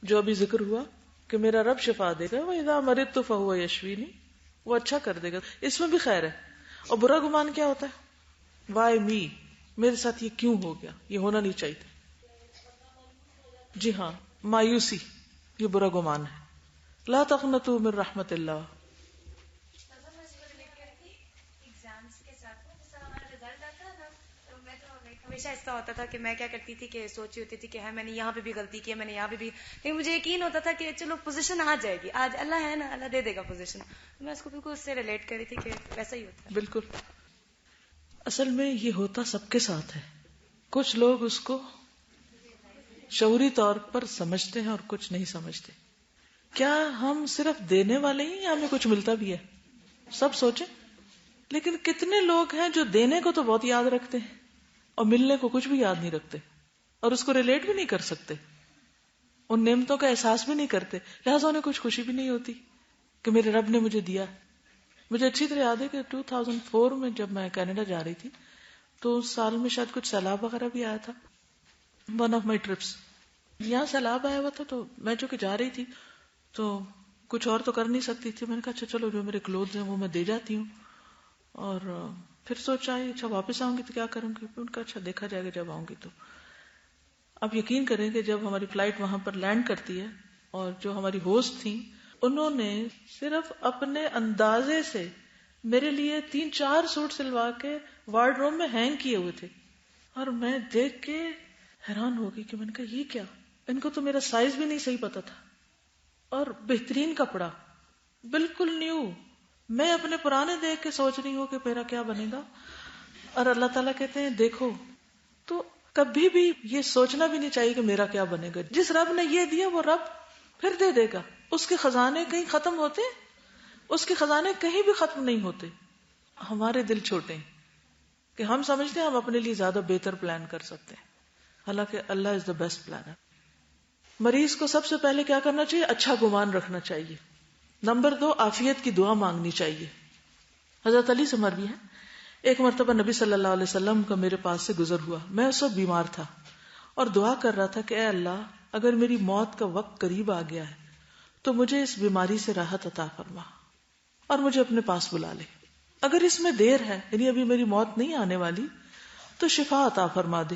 Speaker 1: جو ابھی ذکر ہوا کہ میرا رب شفا دے گا، وَإِذَا مَرِضْتُ فَهُوَ يَشْفِينِ، وہ اچھا کر دے گا، اس میں بھی خیر ہے. اور برا گمان کیا ہوتا ہے؟ وائی می، میرے ساتھ یہ کیوں ہو گیا، یہ ہونا نہیں چاہیے تھا. جی ہاں، مایوسی یہ برا گمان ہے. لا تقنطوا من رحمت اللہ.
Speaker 10: ہمیشہ ایسا ہوتا تھا کہ میں کیا کرتی تھی کہ سوچی ہوتی تھی کہ میں نے یہاں پہ بھی غلطی کی ہے، میں نے یہاں پہ بھی، لیکن مجھے یقین ہوتا تھا کہ چلو پوزیشن آ جائے گی، آج اللہ ہے نا، اللہ دے دے گا پوزیشن. میں اس کو بالکل اس سے ریلیٹ کر رہی تھی کہ ویسا ہی ہوتا ہے.
Speaker 1: بالکل. اصل میں یہ ہوتا سب کے ساتھ ہے. کچھ لوگ اس کو شعوری طور پر سمجھتے ہیں اور کچھ نہیں سمجھتے. کیا ہم صرف دینے والے ہیں یا ہمیں کچھ ملتا بھی ہے؟ سب سوچیں. لیکن کتنے لوگ ہیں جو دینے کو تو بہت یاد رکھتے ہیں اور ملنے کو کچھ بھی یاد نہیں رکھتے اور اس کو ریلیٹ بھی نہیں کر سکتے, ان نعمتوں کا احساس بھی نہیں کرتے, لہٰذا انہیں کچھ خوشی بھی نہیں ہوتی کہ میرے رب نے مجھے دیا. مجھے اچھی طرح یاد ہے کہ 2004 میں جب میں کینیڈا جا رہی تھی تو اس سال میں شاید کچھ سیلاب وغیرہ بھی آیا تھا. ون آف مائی ٹرپس یہاں سیلاب آیا ہوا تھا, تو میں جو کہ جا رہی تھی تو کچھ اور تو کر نہیں سکتی تھی. میں نے کہا اچھا چلو جو میرے کلوتھز ہیں وہ میں دے جاتی ہوں, اور پھر سوچا اچھا واپس آؤں گی تو کیا کروں گی. ان کا اچھا دیکھا جائے گا جب آؤں گی تو. آپ یقین کریں کہ جب ہماری فلائٹ وہاں پر لینڈ کرتی ہے اور جو ہماری ہوسٹ تھیں انہوں نے صرف اپنے اندازے سے میرے لیے 3-4 سوٹ سلوا کے وارڈ روم میں ہینگ کیے ہوئے تھے, اور میں دیکھ کے حیران ہو گئی کہ میں نے کہا یہ کیا, ان کو تو میرا سائز بھی نہیں صحیح پتا تھا, اور بہترین کپڑا بالکل نیو. میں اپنے پرانے دیکھ کے سوچ رہی ہوں کہ میرا کیا بنے گا, اور اللہ تعالیٰ کہتے ہیں دیکھو. تو کبھی بھی یہ سوچنا بھی نہیں چاہیے کہ میرا کیا بنے گا. جس رب نے یہ دیا وہ رب پھر دے دے گا. اس کے خزانے کہیں ختم ہوتے, اس کے خزانے کہیں بھی ختم نہیں ہوتے. ہمارے دل چھوٹے ہیں کہ ہم سمجھتے ہیں ہم اپنے لیے زیادہ بہتر پلان کر سکتے ہیں, حالانکہ اللہ از دا بیسٹ پلانر. مریض کو سب سے پہلے کیا کرنا چاہیے؟ اچھا گمان رکھنا چاہیے. نمبر 2, عافیت کی دعا مانگنی چاہیے. حضرت علی سے مروی ہے, ایک مرتبہ نبی صلی اللہ علیہ وسلم کا میرے پاس سے گزر ہوا. میں اس وقت بیمار تھا اور دعا کر رہا تھا کہ اے اللہ, اگر میری موت کا وقت قریب آ گیا ہے تو مجھے اس بیماری سے راحت عطا فرما اور مجھے اپنے پاس بلا لے. اگر اس میں دیر ہے, یعنی ابھی میری موت نہیں آنے والی, تو شفا عطا فرما دے,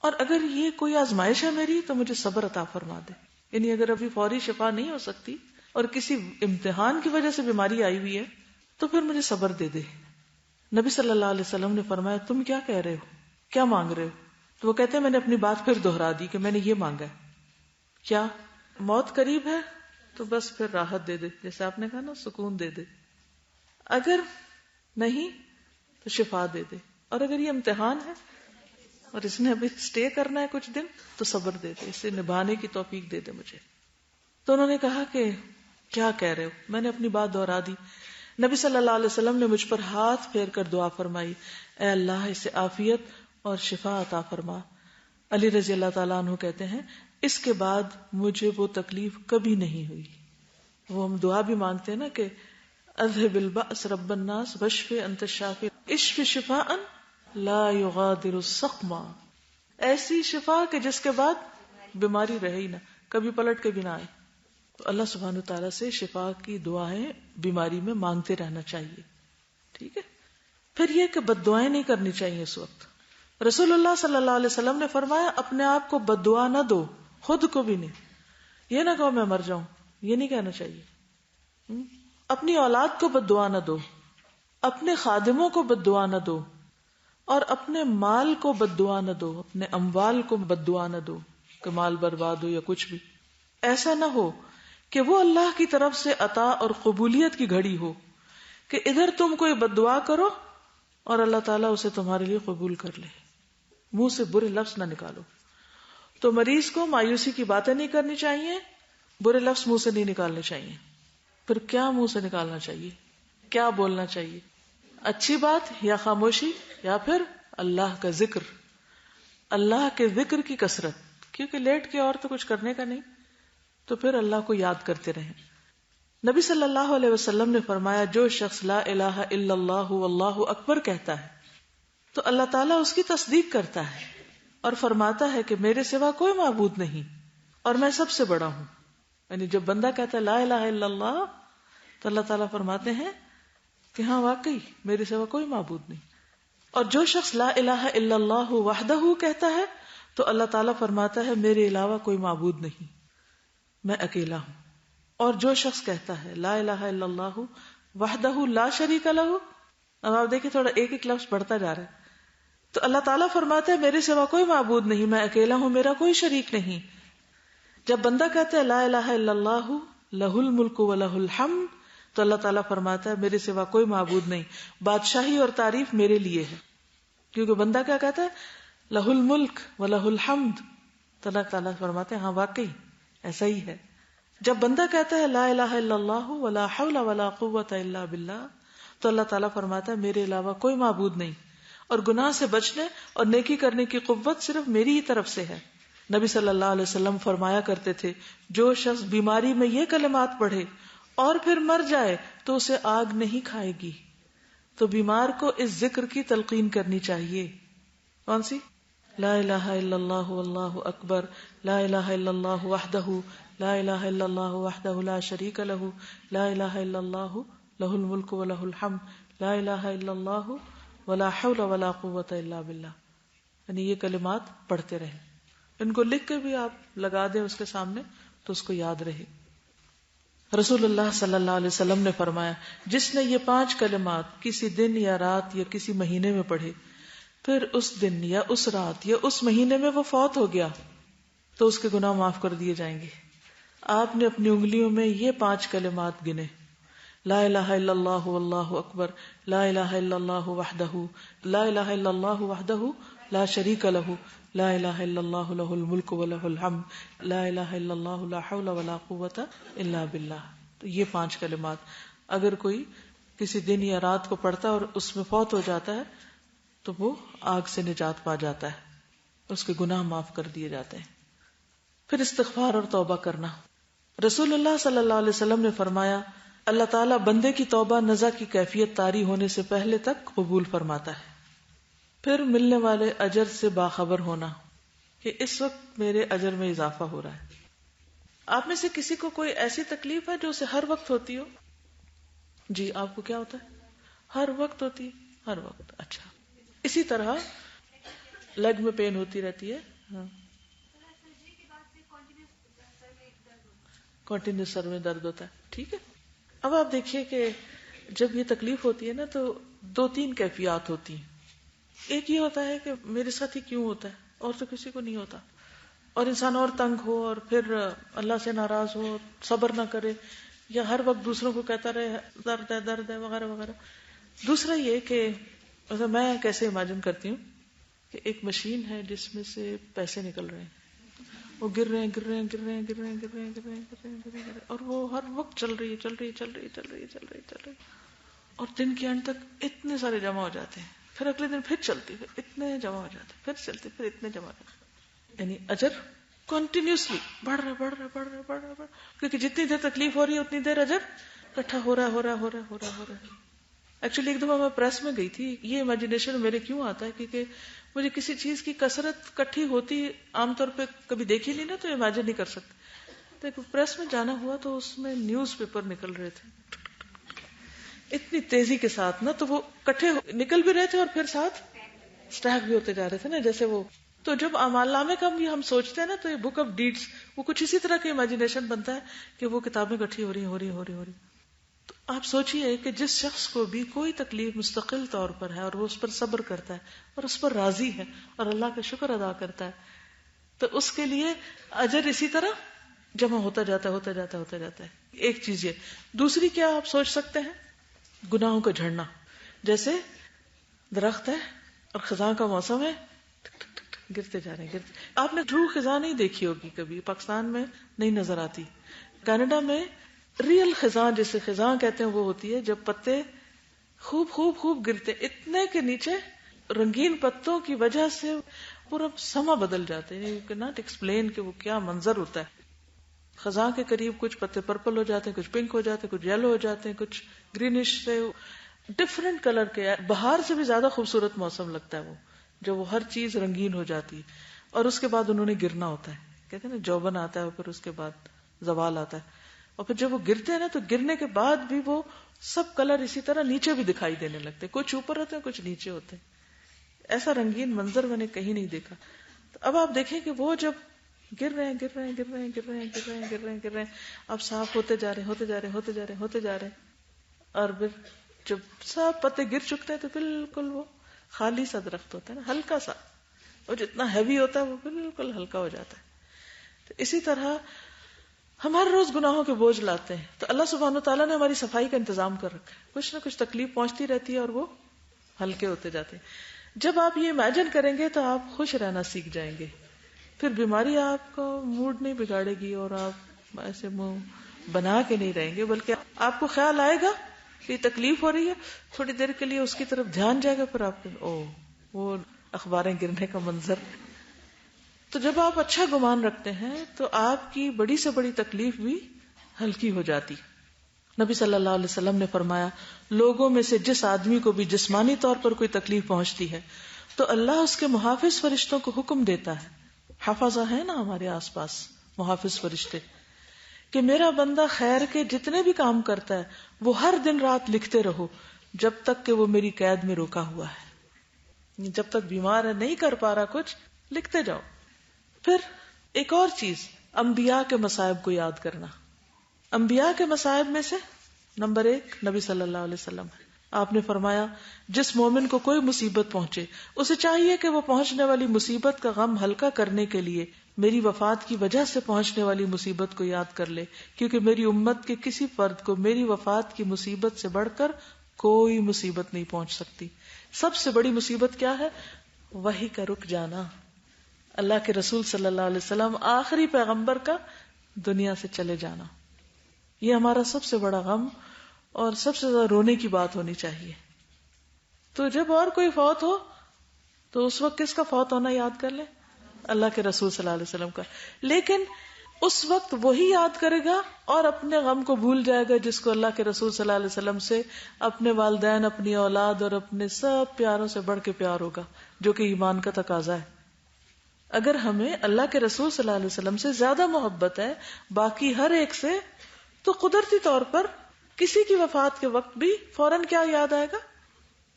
Speaker 1: اور اگر یہ کوئی آزمائش ہے میری تو مجھے صبر عطا فرما دے. یعنی اگر ابھی فوری شفا نہیں ہو سکتی اور کسی امتحان کی وجہ سے بیماری آئی ہوئی ہے تو پھر مجھے صبر دے دے. نبی صلی اللہ علیہ وسلم نے فرمایا تم کیا کہہ رہے ہو, کیا مانگ رہے ہو؟ تو وہ کہتے ہیں میں نے اپنی بات پھر دہرا دی کہ میں نے یہ مانگا ہے. کیا موت قریب ہے تو بس پھر راحت دے دے, جیسے آپ نے کہا نا سکون دے دے. اگر نہیں تو شفا دے دے, اور اگر یہ امتحان ہے اور اس نے ابھی سٹے کرنا ہے کچھ دن تو صبر دے دے, اسے نبھانے کی توفیق دے دے مجھے. تو انہوں نے کہا کہ کیا کہہ رہے ہو؟ میں نے اپنی بات دہرا دی. نبی صلی اللہ علیہ وسلم نے مجھ پر ہاتھ پھیر کر دعا فرمائی, اے اللہ اسے عافیت اور شفا عطا فرما. علی رضی اللہ تعالیٰ عنہ کہتے ہیں اس کے بعد مجھے وہ تکلیف کبھی نہیں ہوئی. وہ ہم دعا بھی مانگتے ہیں نا کہ اذهب البأس رب الناس واشف انت الشافی اشف شفاء لا یغادر السقما, ایسی شفا کہ جس کے بعد بیماری رہے ہی نہ, کبھی پلٹ کے بھی نہ آئے. تو اللہ سبحانہ وتعالیٰ سے شفا کی دعائیں بیماری میں مانگتے رہنا چاہیے. ٹھیک ہے. پھر یہ کہ بد دعائیں نہیں کرنی چاہیے اس وقت. رسول اللہ صلی اللہ علیہ وسلم نے فرمایا اپنے آپ کو بد دعا نہ دو, خود کو بھی نہیں. یہ نہ کہو میں مر جاؤں, یہ نہیں کہنا چاہیے. اپنی اولاد کو بد دعا نہ دو, اپنے خادموں کو بد دعا نہ دو, اور اپنے مال کو بد دعا نہ دو, اپنے اموال کو بد دعا نہ دو کہ مال برباد ہو یا کچھ بھی. ایسا نہ ہو کہ وہ اللہ کی طرف سے عطا اور قبولیت کی گھڑی ہو کہ ادھر تم کوئی بد دعا کرو اور اللہ تعالیٰ اسے تمہارے لیے قبول کر لے. منہ سے برے لفظ نہ نکالو. تو مریض کو مایوسی کی باتیں نہیں کرنی چاہیے, برے لفظ منہ سے نہیں نکالنے چاہیے. پھر کیا منہ سے نکالنا چاہیے, کیا بولنا چاہیے؟ اچھی بات یا خاموشی یا پھر اللہ کا ذکر, اللہ کے ذکر کی کثرت, کیونکہ لیٹ کے اور تو کچھ کرنے کا نہیں, تو پھر اللہ کو یاد کرتے رہیں. نبی صلی اللہ علیہ وسلم نے فرمایا جو شخص لا الہ الا اللہ واللہ اکبر کہتا ہے تو اللہ تعالیٰ اس کی تصدیق کرتا ہے اور فرماتا ہے کہ میرے سوا کوئی معبود نہیں اور میں سب سے بڑا ہوں. یعنی جب بندہ کہتا ہے لا الہ الا اللہ تو اللہ تعالیٰ فرماتے ہیں کہ ہاں واقعی میرے سوا کوئی معبود نہیں. اور جو شخص لا الہ الا اللہ وحدہ کہتا ہے تو اللہ تعالیٰ فرماتا ہے میرے علاوہ کوئی معبود نہیں, میں اکیلا ہوں. اور جو شخص کہتا ہے لا الہ الا اللہ وحدہ لا شریک لہ, اب آپ دیکھیں تھوڑا ایک ایک لفظ بڑھتا جا رہا ہے, تو اللہ تعالیٰ فرماتا ہے میرے سوا کوئی معبود نہیں, میں اکیلا ہوں, میرا کوئی شریک نہیں. جب بندہ کہتا ہے لا الہ الا اللہ لہ الملک و لہ الحمد تو اللہ تعالیٰ فرماتا ہے میرے سوا کوئی معبود نہیں, بادشاہی اور تعریف میرے لیے ہے. کیونکہ بندہ کیا کہتا ہے لہ الملک و لہ الحمد, تو اللہ تعالیٰ فرماتے ہیں ہاں واقعی ایسا ہی ہے. جب بندہ کہتا ہے لا الہ الا اللہ ولا حول ولا قوت الا باللہ تو اللہ تعالیٰ فرماتا ہے میرے علاوہ کوئی معبود نہیں اور گناہ سے بچنے اور نیکی کرنے کی قوت صرف میری ہی طرف سے ہے. نبی صلی اللہ علیہ وسلم فرمایا کرتے تھے جو شخص بیماری میں یہ کلمات پڑھے اور پھر مر جائے تو اسے آگ نہیں کھائے گی. تو بیمار کو اس ذکر کی تلقین کرنی چاہیے. کون سی؟ لا الہ الا اللہ واللہ اکبر، لا الہ الا اللہ وحدہ، لا الہ الا اللہ وحدہ لا شریک لہ، لا الہ الا اللہ لہ الملک ولہ الحمد، لا الہ الا اللہ ولا حول ولا قوۃ الا باللہ. یعنی یہ کلمات پڑھتے رہیں. ان کو لکھ کے بھی آپ لگا دیں اس کے سامنے تو اس کو یاد رہے. رسول اللہ صلی اللہ علیہ وسلم نے فرمایا جس نے یہ 5 کلمات کسی دن یا رات یا کسی مہینے میں پڑھے پھر اس دن یا اس رات یا اس مہینے میں وہ فوت ہو گیا تو اس کے گناہ معاف کر دیے جائیں گے. آپ نے اپنی انگلیوں میں یہ 5 کلمات گنے، لا الہ الا اللہ واللہ اکبر، لا الہ الا اللہ وحدہ، لا الہ الا اللہ وحدہ لا شریک لہ، لا الہ الا اللہ لہ الملک ولہ الحمد، لا الہ الا اللہ لا حول ولا قوۃ الا باللہ. تو یہ 5 کلمات اگر کوئی کسی دن یا رات کو پڑھتا ہے اور اس میں فوت ہو جاتا ہے تو وہ آگ سے نجات پا جاتا ہے، اس کے گناہ معاف کر دیے جاتے ہیں. پھر استغفار اور توبہ کرنا. رسول اللہ صلی اللہ علیہ وسلم نے فرمایا اللہ تعالیٰ بندے کی توبہ نزع کی کیفیت طاری ہونے سے پہلے تک قبول فرماتا ہے. پھر ملنے والے اجر سے باخبر ہونا کہ اس وقت میرے اجر میں اضافہ ہو رہا ہے. آپ میں سے کسی کو کوئی ایسی تکلیف ہے جو اسے ہر وقت ہوتی ہو؟ جی آپ کو کیا ہوتا ہے؟ ہر وقت ہوتی ہے؟ ہر وقت. اچھا، اسی طرح لیگ میں پین ہوتی رہتی ہے. ہاں، کنٹینیوس سر میں درد ہوتا ہے. ٹھیک ہے. اب آپ دیکھیے کہ جب یہ تکلیف ہوتی ہے نا تو 2-3 کیفیات ہوتی ہیں. ایک یہ ہوتا ہے کہ میرے ساتھ ہی کیوں ہوتا ہے اور تو کسی کو نہیں ہوتا، اور انسان اور تنگ ہو اور پھر اللہ سے ناراض ہو، صبر نہ کرے یا ہر وقت دوسروں کو کہتا رہے درد ہے درد ہے وغیرہ وغیرہ. دوسرا یہ کہ میں کیسے امیجن کرتی ہوں کہ ایک مشین ہے جس میں سے پیسے نکل رہے ہیں، وہ گر رہے ہیں اور وہ ہر وقت چل رہی ہے اور دن کے اینڈ تک اتنے سارے جمع ہو جاتے ہیں. پھر اگلے دن پھر چلتی، پھر اتنے جمع ہو جاتے، پھر چلتے، پھر اتنے جمع ہو جاتے. یعنی اجر کنٹینیوسلی بڑھ رہا، کیونکہ جتنی دیر تکلیف ہو رہی ہے اتنی دیر اجر اکٹھا ہو رہا ہے. ایکچولی ایک دفعہ میں پریس میں گئی تھی. یہ امیجنیشن میرے کیوں آتا ہے کیونکہ مجھے کسی چیز کی کثرت کٹھی ہوتی عام طور پہ کبھی دیکھی نہیں نا، تو امیجن نہیں کر سکتے. تو ایک پریس میں جانا ہوا تو اس میں نیوز پیپر نکل رہے تھے اتنی تیزی کے ساتھ نا، تو وہ کٹھے نکل بھی رہے تھے اور پھر ساتھ سٹیک بھی ہوتے جا رہے تھے نا جیسے وہ. تو جب اعمال نامے کا ہم سوچتے ہیں نا تو یہ بک آف ڈیڈز وہ کچھ اسی طرح کی امیجنیشن بنتا ہے کہ وہ کتابیں کٹھی ہو رہی. تو آپ سوچئے کہ جس شخص کو بھی کوئی تکلیف مستقل طور پر ہے اور وہ اس پر صبر کرتا ہے اور اس پر راضی ہے اور اللہ کا شکر ادا کرتا ہے تو اس کے لیے اجر اسی طرح جمع ہوتا جاتا ہے. ایک چیز یہ. دوسری کیا آپ سوچ سکتے ہیں؟ گناہوں کا جھڑنا. جیسے درخت ہے اور خزاں کا موسم ہے، گرتے جا رہے ہیں. آپ نے ٹرو خزاں نہیں دیکھی ہوگی کبھی، پاکستان میں نہیں نظر آتی. کینیڈا میں ریئل خزاں جسے خزاں کہتے ہیں وہ ہوتی ہے جب پتے خوب گرتے اتنے کے نیچے رنگین پتوں کی وجہ سے پورا سما بدل جاتے ہیں. یو کین ناٹ ایکسپلین کہ وہ کیا منظر ہوتا ہے. خزاں کے قریب کچھ پتے پرپل ہو جاتے ہیں، کچھ پنک ہو جاتے ہیں، کچھ یلو ہو جاتے ہیں، کچھ گرینش سے ڈفرینٹ کلر کے. بہار سے بھی زیادہ خوبصورت موسم لگتا ہے وہ جب وہ ہر چیز رنگین ہو جاتی ہے. اور اس کے بعد انہوں نے گرنا ہوتا ہے، کہتے ہیں نا جوبن آتا ہے، پھر اس کے بعد زوال آتا ہے. اور پھر جب وہ گرتے ہیں نا تو گرنے کے بعد بھی وہ سب کلر اسی طرح نیچے بھی دکھائی دینے لگتے ہیں، کچھ اوپر ہوتے ہیں کچھ نیچے ہوتے ہیں. ایسا رنگین منظر میں نے کہیں نہیں دیکھا. تو اب آپ دیکھیں کہ وہ جب گر رہے ہیں اب صاف ہوتے جا رہے ہیں اور پھر جب سب پتے گر چکتے ہیں تو بالکل وہ خالی سا درخت ہوتا ہے نا، ہلکا سا، اور جتنا ہیوی ہوتا ہے وہ بالکل ہلکا ہو جاتا ہے. تو اسی طرح ہم ہر روز گناہوں کے بوجھ لاتے ہیں تو اللہ سبحانہ وتعالیٰ نے ہماری صفائی کا انتظام کر رکھا ہے. کچھ نہ کچھ تکلیف پہنچتی رہتی ہے اور وہ ہلکے ہوتے جاتے ہیں. جب آپ یہ امیجن کریں گے تو آپ خوش رہنا سیکھ جائیں گے. پھر بیماری آپ کا موڈ نہیں بگاڑے گی اور آپ ایسے منہ بنا کے نہیں رہیں گے، بلکہ آپ کو خیال آئے گا کہ تکلیف ہو رہی ہے، تھوڑی دیر کے لیے اس کی طرف دھیان جائے گا، پھر آپ او اخباریں گرنے کا منظر. تو جب آپ اچھا گمان رکھتے ہیں تو آپ کی بڑی سے بڑی تکلیف بھی ہلکی ہو جاتی. نبی صلی اللہ علیہ وسلم نے فرمایا لوگوں میں سے جس آدمی کو بھی جسمانی طور پر کوئی تکلیف پہنچتی ہے تو اللہ اس کے محافظ فرشتوں کو حکم دیتا ہے, حفظہ ہے نا ہمارے آس پاس محافظ فرشتے, کہ میرا بندہ خیر کے جتنے بھی کام کرتا ہے وہ ہر دن رات لکھتے رہو جب تک کہ وہ میری قید میں روکا ہوا ہے. جب تک بیمار ہے نہیں کر پا رہا کچھ, لکھتے جاؤ. پھر ایک اور چیز, انبیاء کے مصائب کو یاد کرنا. انبیاء کے مصائب میں سے نمبر 1 نبی صلی اللہ علیہ وسلم. آپ نے فرمایا جس مومن کو کوئی مصیبت پہنچے اسے چاہیے کہ وہ پہنچنے والی مصیبت کا غم ہلکا کرنے کے لیے میری وفات کی وجہ سے پہنچنے والی مصیبت کو یاد کر لے, کیونکہ میری امت کے کسی فرد کو میری وفات کی مصیبت سے بڑھ کر کوئی مصیبت نہیں پہنچ سکتی. سب سے بڑی مصیبت کیا ہے؟ وحی کا رک جانا. اللہ کے رسول صلی اللہ علیہ وسلم آخری پیغمبر کا دنیا سے چلے جانا, یہ ہمارا سب سے بڑا غم اور سب سے زیادہ رونے کی بات ہونی چاہیے. تو جب اور کوئی فوت ہو تو اس وقت کس کا فوت ہونا یاد کر لیں؟ اللہ کے رسول صلی اللہ علیہ وسلم کا. لیکن اس وقت وہی یاد کرے گا اور اپنے غم کو بھول جائے گا جس کو اللہ کے رسول صلی اللہ علیہ وسلم سے اپنے والدین, اپنی اولاد اور اپنے سب پیاروں سے بڑھ کے پیار ہوگا, جو کہ ایمان کا تقاضا ہے. اگر ہمیں اللہ کے رسول صلی اللہ علیہ وسلم سے زیادہ محبت ہے باقی ہر ایک سے, تو قدرتی طور پر کسی کی وفات کے وقت بھی فوراً کیا یاد آئے گا؟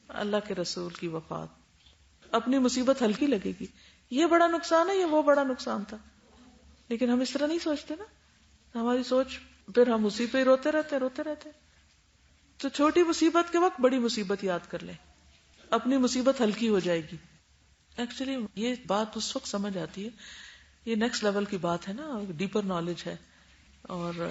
Speaker 1: اللہ کے رسول کی وفات. اپنی مصیبت ہلکی لگے گی, یہ بڑا نقصان ہے, یہ وہ بڑا نقصان تھا. لیکن ہم اس طرح نہیں سوچتے نا, ہماری سوچ پھر ہم اسی پہ روتے رہتے. تو چھوٹی مصیبت کے وقت بڑی مصیبت یاد کر لیں, اپنی مصیبت ہلکی ہو جائے گی. ایکچولی یہ بات اس وقت سمجھ آتی ہے, یہ نیکسٹ لیول کی بات ہے نا, ڈیپر نالج ہے, اور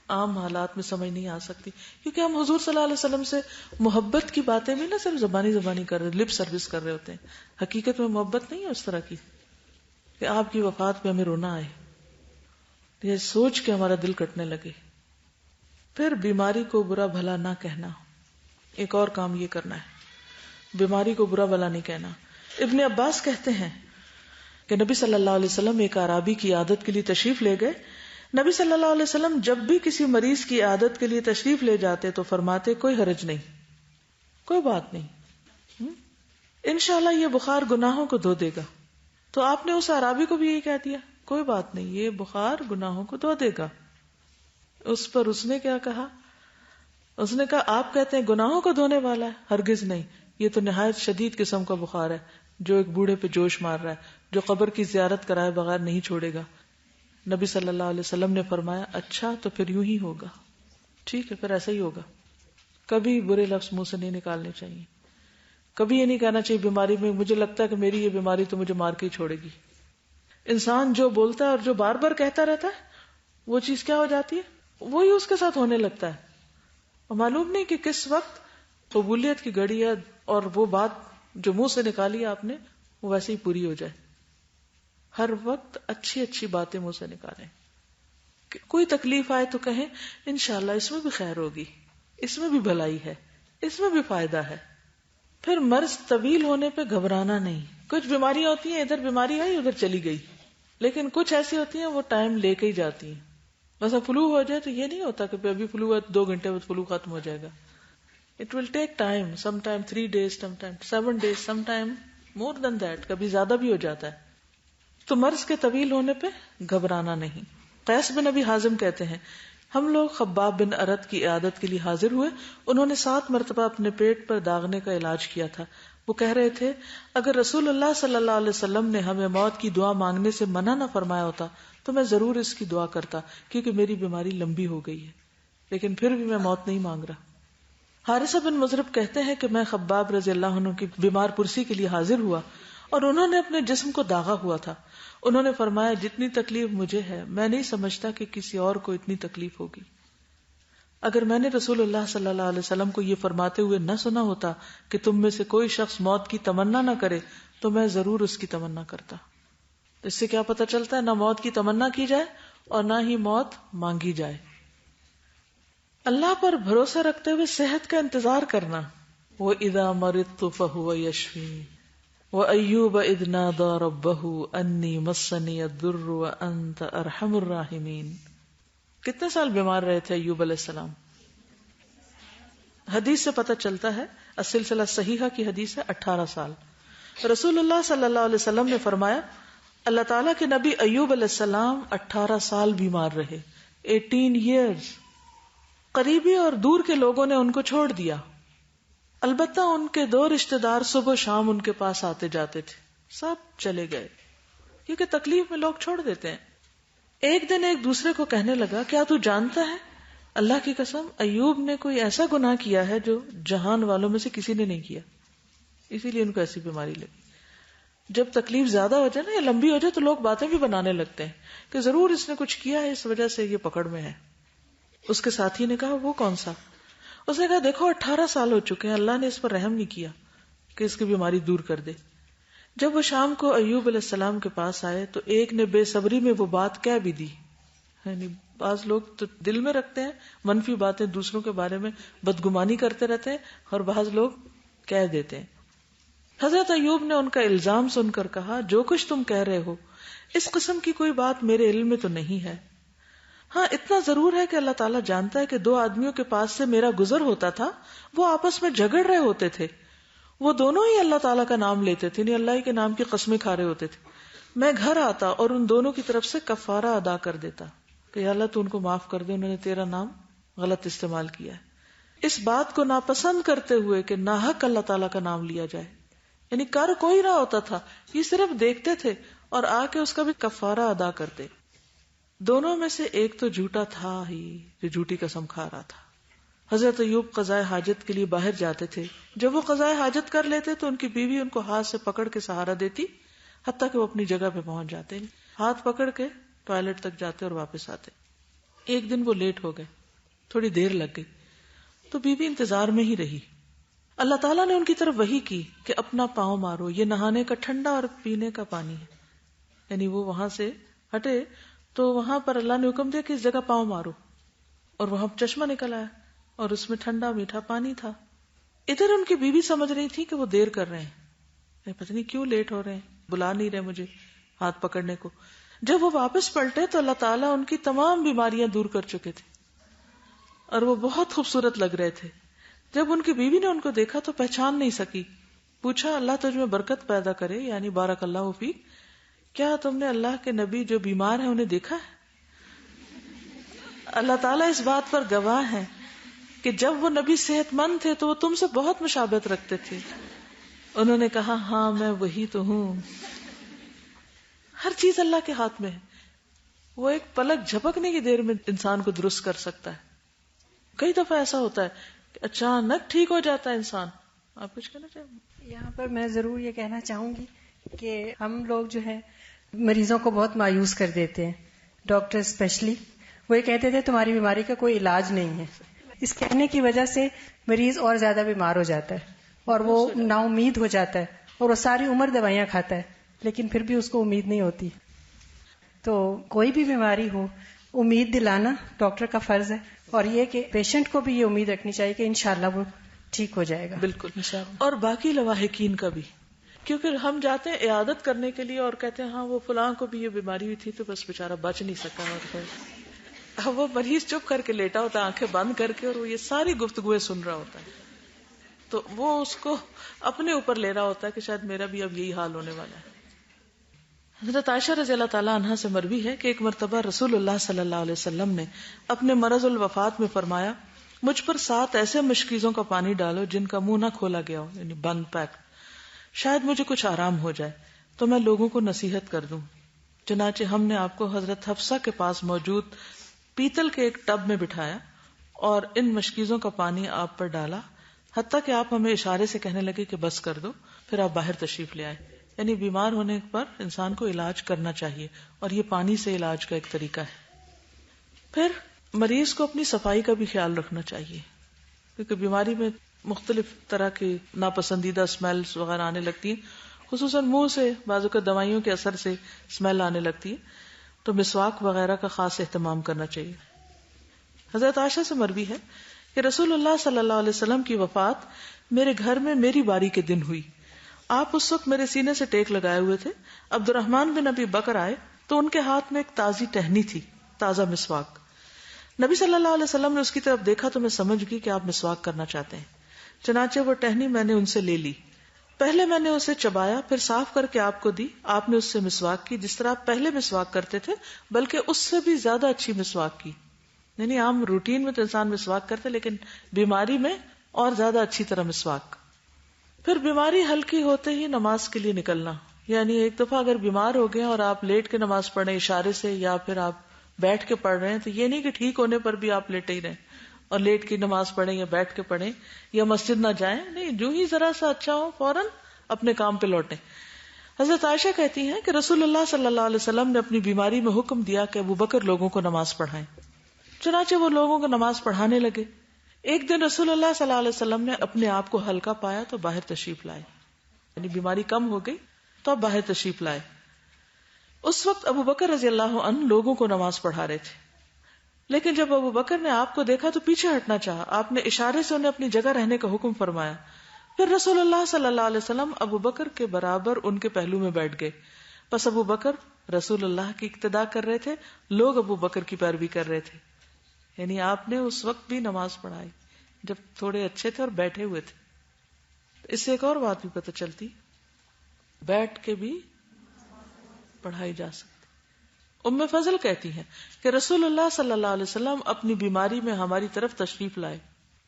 Speaker 1: عام حالات میں سمجھ نہیں آ سکتی, کیونکہ ہم حضور صلی اللہ علیہ وسلم سے محبت کی باتیں بھی نہ صرف زبانی کر رہے, لپ سروس کر رہے ہوتے ہیں. حقیقت میں محبت نہیں ہے اس طرح کی کہ آپ کی وفات پہ ہمیں رونا آئے, یہ سوچ کے ہمارا دل کٹنے لگے. پھر بیماری کو برا بھلا نہ کہنا. ایک اور کام یہ کرنا ہے, بیماری کو برا بھلا نہیں کہنا. ابن عباس کہتے ہیں کہ نبی صلی اللہ علیہ وسلم ایک اعرابی کی عیادت کے لیے تشریف لے گئے. نبی صلی اللہ علیہ وسلم جب بھی کسی مریض کی عیادت کے لیے تشریف لے جاتے تو فرماتے کوئی حرج نہیں, کوئی بات نہیں, انشاءاللہ یہ بخار گناہوں کو دھو دے گا. تو آپ نے اس اعرابی کو بھی یہی کہہ دیا, کوئی بات نہیں, یہ بخار گناہوں کو دھو دے گا. اس پر اس نے کیا کہا؟ اس نے کہا آپ کہتے ہیں گناہوں کو دھونے والا ہے, ہرگز نہیں, یہ تو نہایت شدید قسم کا بخار ہے جو ایک بوڑھے پہ جوش مار رہا ہے, جو قبر کی زیارت کرائے بغیر نہیں چھوڑے گا. نبی صلی اللہ علیہ وسلم نے فرمایا اچھا تو پھر یوں ہی ہوگا, ٹھیک ہے پھر ایسا ہی ہوگا. کبھی برے لفظ منہ سے نہیں نکالنے چاہیے, کبھی یہ نہیں کہنا چاہیے بیماری میں مجھے لگتا ہے کہ میری یہ بیماری تو مجھے مار کے ہی چھوڑے گی. انسان جو بولتا ہے اور جو بار بار کہتا رہتا ہے وہ چیز کیا ہو جاتی ہے, وہی اس کے ساتھ ہونے لگتا ہے. اور معلوم نہیں کہ کس وقت قبولیت کی گھڑی ہے اور وہ بات جو منہ سے نکالی آپ نے وہ ویسے ہی پوری ہو جائے. ہر وقت اچھی اچھی باتیں منہ سے نکالیں. کوئی تکلیف آئے تو کہیں انشاءاللہ اس میں بھی خیر ہوگی, اس میں بھی بھلائی ہے, اس میں بھی فائدہ ہے. پھر مرض طویل ہونے پہ گھبرانا نہیں. کچھ بیماریاں ہوتی ہیں ادھر بیماری آئی ادھر چلی گئی, لیکن کچھ ایسی ہوتی ہیں وہ ٹائم لے کے ہی جاتی ہیں. بس فلو ہو جائے تو یہ نہیں ہوتا کہ ابھی فلو ہے 2 گھنٹے بعد فلو ختم ہو جائے گا. It will take time, sometime 3 days, sometime 7 days, sometime more than that, کبھی زیادہ بھی ہو جاتا ہے. تو مرض کے طویل ہونے پہ گھبرانا نہیں. قیس بن ابی حازم کہتے ہیں ہم لوگ خباب بن ارد کی عیادت کے لیے حاضر ہوئے. انہوں نے 7 مرتبہ اپنے پیٹ پر داغنے کا علاج کیا تھا. وہ کہہ رہے تھے اگر رسول اللہ صلی اللہ علیہ وسلم نے ہمیں موت کی دعا مانگنے سے منع نہ فرمایا ہوتا تو میں ضرور اس کی دعا کرتا, کیونکہ میری بیماری لمبی ہو گئی ہے, لیکن پھر بھی میں موت نہیں مانگ رہا. حارثہ بن مضرب کہتے ہیں کہ میں خباب رضی اللہ عنہ کی بیمار پرسی کے لیے حاضر ہوا اور انہوں نے اپنے جسم کو داغا ہوا تھا. انہوں نے فرمایا جتنی تکلیف مجھے ہے میں نہیں سمجھتا کہ کسی اور کو اتنی تکلیف ہوگی. اگر میں نے رسول اللہ صلی اللہ علیہ وسلم کو یہ فرماتے ہوئے نہ سنا ہوتا کہ تم میں سے کوئی شخص موت کی تمنا نہ کرے تو میں ضرور اس کی تمنا کرتا. اس سے کیا پتہ چلتا ہے, نہ موت کی تمنا کی جائے اور نہ ہی موت مانگی جائے. اللہ پر بھروسہ رکھتے ہوئے صحت کا انتظار کرنا. وَإِذَا مَرِضْتُ فَهُوَ يَشْفِينِ. وَأَيُّوبَ إِذْ نَادَى رَبَّهُ أَنِّي مَسَّنِيَ الضُّرُّ وَأَنْتَ أَرْحَمُ الرَّاحِمِينَ. کتنے سال بیمار رہے تھے ایوب علیہ السلام؟ حدیث سے پتہ چلتا ہے، السلسلہ صحیحہ کی حدیث ہے 18 سال. رسول اللہ صلی اللہ علیہ وسلم نے فرمایا اللہ تعالیٰ کے نبی ایوب علیہ السلام 18 سال بیمار رہے. 18 years. قریبی اور دور کے لوگوں نے ان کو چھوڑ دیا. البتہ ان کے 2 رشتہ دار صبح و شام ان کے پاس آتے جاتے تھے، سب چلے گئے کیونکہ تکلیف میں لوگ چھوڑ دیتے ہیں. ایک دن ایک دوسرے کو کہنے لگا کیا تو جانتا ہے اللہ کی قسم ایوب نے کوئی ایسا گناہ کیا ہے جو جہان والوں میں سے کسی نے نہیں کیا، اسی لیے ان کو ایسی بیماری لگی. جب تکلیف زیادہ ہو جائے نا یا لمبی ہو جائے تو لوگ باتیں بھی بنانے لگتے ہیں کہ ضرور اس نے کچھ کیا ہے، اس وجہ سے یہ پکڑ میں ہے. اس کے ساتھی نے کہا وہ کون سا؟ اس نے کہا دیکھو 18 سال ہو چکے ہیں، اللہ نے اس پر رحم نہیں کیا کہ اس کی بیماری دور کر دے. جب وہ شام کو ایوب علیہ السلام کے پاس آئے تو ایک نے بے صبری میں وہ بات کہہ بھی دی. یعنی بعض لوگ تو دل میں رکھتے ہیں منفی باتیں، دوسروں کے بارے میں بدگمانی کرتے رہتے ہیں، اور بعض لوگ کہہ دیتے ہیں. حضرت ایوب نے ان کا الزام سن کر کہا جو کچھ تم کہہ رہے ہو اس قسم کی کوئی بات میرے علم میں تو نہیں ہے. ہاں اتنا ضرور ہے کہ اللہ تعالیٰ جانتا ہے کہ 2 آدمیوں کے پاس سے میرا گزر ہوتا تھا، وہ آپس میں جھگڑ رہے ہوتے تھے، وہ دونوں ہی اللہ تعالیٰ کا نام لیتے تھے، یعنی اللہ کے نام کی قسمیں کھا رہے ہوتے تھے. میں گھر آتا اور ان دونوں کی طرف سے کفارہ ادا کر دیتا کہ یا اللہ تو ان کو معاف کر دے، انہوں نے تیرا نام غلط استعمال کیا ہے. اس بات کو ناپسند کرتے ہوئے کہ ناحق اللہ تعالیٰ کا نام لیا جائے، یعنی کر کوئی نہ ہوتا تھا، یہ صرف دیکھتے تھے اور آ کے اس کا بھی کفارہ ادا کرتے. دونوں میں سے ایک تو جھوٹا تھا ہی جو جھوٹی قسم کھا رہا تھا. حضرت ایوب قضائے حاجت کے لیے باہر جاتے تھے. جب وہ قضائے حاجت کر لیتے تو ان کی بیوی ان کو ہاتھ سے پکڑ کے سہارا دیتی حتیٰ کہ وہ اپنی جگہ پہ پہنچ جاتے، ہاتھ پکڑ کے ٹوائلٹ تک جاتے اور واپس آتے. ایک دن وہ لیٹ ہو گئے، تھوڑی دیر لگ گئی تو بیوی انتظار میں ہی رہی. اللہ تعالیٰ نے ان کی طرف وحی کی کہ اپنا پاؤں مارو، یہ نہانے کا ٹھنڈا اور پینے کا پانی ہے. یعنی وہ وہاں سے ہٹے تو وہاں پر اللہ نے حکم دیا کہ اس جگہ پاؤں مارو، اور وہاں چشمہ نکل آیا اور اس میں ٹھنڈا میٹھا پانی تھا. ادھر ان کی بیوی سمجھ رہی تھی کہ وہ دیر کر رہے ہیں، پتہ نہیں کیوں لیٹ ہو رہے ہیں، بلا نہیں رہے مجھے ہاتھ پکڑنے کو. جب وہ واپس پلٹے تو اللہ تعالیٰ ان کی تمام بیماریاں دور کر چکے تھے اور وہ بہت خوبصورت لگ رہے تھے. جب ان کی بیوی نے ان کو دیکھا تو پہچان نہیں سکی. پوچھا اللہ تجھ میں برکت پیدا کرے، یعنی بارک اللہ فیک، کیا تم نے اللہ کے نبی جو بیمار ہیں انہیں دیکھا ہے؟ اللہ تعالیٰ اس بات پر گواہ ہے کہ جب وہ نبی صحت مند تھے تو وہ تم سے بہت مشابہت رکھتے تھے. انہوں نے کہا ہاں میں وہی تو ہوں. ہر چیز اللہ کے ہاتھ میں ہے، وہ ایک پلک جھپکنے کی دیر میں انسان کو درست کر سکتا ہے. کئی دفعہ ایسا ہوتا ہے کہ اچانک ٹھیک ہو جاتا ہے انسان. آپ کچھ کہنا چاہیں گے؟
Speaker 5: یہاں پر میں ضرور یہ کہنا چاہوں گی کہ ہم لوگ جو ہے مریضوں کو بہت مایوس کر دیتے ہیں، ڈاکٹر اسپیشلی. وہ یہ کہتے تھے تمہاری بیماری کا کوئی علاج نہیں ہے. اس کہنے کی وجہ سے مریض اور زیادہ بیمار ہو جاتا ہے اور وہ نا امید ہو جاتا ہے اور وہ ساری عمر دوائیاں کھاتا ہے، لیکن پھر بھی اس کو امید نہیں ہوتی. تو کوئی بھی بیماری ہو امید دلانا ڈاکٹر کا فرض ہے، اور یہ کہ پیشنٹ کو بھی یہ امید رکھنی چاہیے کہ انشاءاللہ وہ ٹھیک ہو جائے گا.
Speaker 1: بالکل. اور باقی لواحقین کا بھی، کیونکہ ہم جاتے ہیں عیادت کرنے کے لیے اور کہتے ہیں ہاں وہ فلاں کو بھی یہ بیماری ہوئی تھی تو بس بیچارہ بچ نہیں سکا. اور وہ مریض چپ کر کے لیٹا ہوتا ہے آنکھیں بند کر کے، اور وہ یہ ساری گفتگویں سن رہا ہوتا ہے، تو وہ اس کو اپنے اوپر لے رہا ہوتا ہے کہ شاید میرا بھی اب یہی حال ہونے والا ہے. حضرت عائشہ رضی اللہ تعالیٰ عنہا سے مروی ہے کہ ایک مرتبہ رسول اللہ صلی اللہ علیہ وسلم نے اپنے مرض الوفات میں فرمایا مجھ پر 7 ایسے مشکیزوں کا پانی ڈالو جن کا منہ نہ کھولا گیا ہو، یعنی بند پیک، شاید مجھے کچھ آرام ہو جائے تو میں لوگوں کو نصیحت کر دوں. چنانچہ ہم نے آپ کو حضرت حفصہ کے پاس موجود پیتل کے ایک ٹب میں بٹھایا اور ان مشکیزوں کا پانی آپ پر ڈالا، حتیٰ کہ آپ ہمیں اشارے سے کہنے لگے کہ بس کر دو، پھر آپ باہر تشریف لے آئے. یعنی بیمار ہونے پر انسان کو علاج کرنا چاہیے، اور یہ پانی سے علاج کا ایک طریقہ ہے. پھر مریض کو اپنی صفائی کا بھی خیال رکھنا چاہیے، کیونکہ بیماری میں مختلف طرح کی ناپسندیدہ اسمیلز وغیرہ آنے لگتی ہیں، خصوصاً منہ سے، بعض اوقات دوائیوں کے اثر سے اسمیل آنے لگتی ہے، تو مسواک وغیرہ کا خاص اہتمام کرنا چاہیے. حضرت عائشہ سے مروی ہے کہ رسول اللہ صلی اللہ علیہ وسلم کی وفات میرے گھر میں میری باری کے دن ہوئی، آپ اس وقت میرے سینے سے ٹیک لگائے ہوئے تھے. عبد الرحمن بن ابی بکر آئے تو ان کے ہاتھ میں ایک تازی ٹہنی تھی, تازہ مسواک. نبی صلی اللہ علیہ وسلم نے اس کی طرف دیکھا تو میں سمجھ گئی کہ آپ مسواک کرنا چاہتے ہیں. چنانچہ وہ ٹہنی میں نے ان سے لے لی. پہلے میں نے اسے چبایا, پھر صاف کر کے آپ کو دی. آپ نے اس سے مسواک کی جس طرح آپ پہلے مسواک کرتے تھے, بلکہ اس سے بھی زیادہ اچھی مسواک کی. یعنی عام روٹین میں تو انسان مسواک کرتے, لیکن بیماری میں اور زیادہ اچھی طرح مسواک. پھر بیماری ہلکی ہوتے ہی نماز کے لیے نکلنا. یعنی ایک دفعہ اگر بیمار ہو گئے اور آپ لیٹ کے نماز پڑھیں اشارے سے, یا پھر آپ بیٹھ کے پڑھ رہے ہیں, تو یہ نہیں کہ ٹھیک ہونے پر بھی آپ لیٹے ہی رہیں اور لیٹ کی نماز پڑھیں یا بیٹھ کے پڑھیں یا مسجد نہ جائیں. نہیں, جو ہی ذرا سا اچھا ہو فوراً اپنے کام پہ لوٹیں. حضرت عائشہ کہتی ہیں کہ رسول اللہ صلی اللہ علیہ وسلم نے اپنی بیماری میں حکم دیا کہ ابو بکر لوگوں کو نماز پڑھائیں. چنانچہ وہ لوگوں کو نماز پڑھانے لگے. ایک دن رسول اللہ صلی اللہ علیہ وسلم نے اپنے آپ کو ہلکا پایا تو باہر تشریف لائے. یعنی بیماری کم ہو گئی تو اب باہر تشریف لائے. اس وقت ابو بکر رضی اللہ عنہ لوگوں کو نماز پڑھا رہے تھے, لیکن جب ابو بکر نے آپ کو دیکھا تو پیچھے ہٹنا چاہا. آپ نے اشارے سے انہیں اپنی جگہ رہنے کا حکم فرمایا. پھر رسول اللہ صلی اللہ علیہ وسلم ابو بکر کے برابر ان کے پہلو میں بیٹھ گئے. بس ابو بکر رسول اللہ کی اقتداء کر رہے تھے, لوگ ابو بکر کی پیروی کر رہے تھے. یعنی آپ نے اس وقت بھی نماز پڑھائی جب تھوڑے اچھے تھے اور بیٹھے ہوئے تھے. اس سے ایک اور بات بھی پتہ چلتی, بیٹھ کے بھی پڑھائی جا سکتی. ام فضل کہتی ہیں کہ رسول اللہ صلی اللہ علیہ وسلم اپنی بیماری میں ہماری طرف تشریف لائے.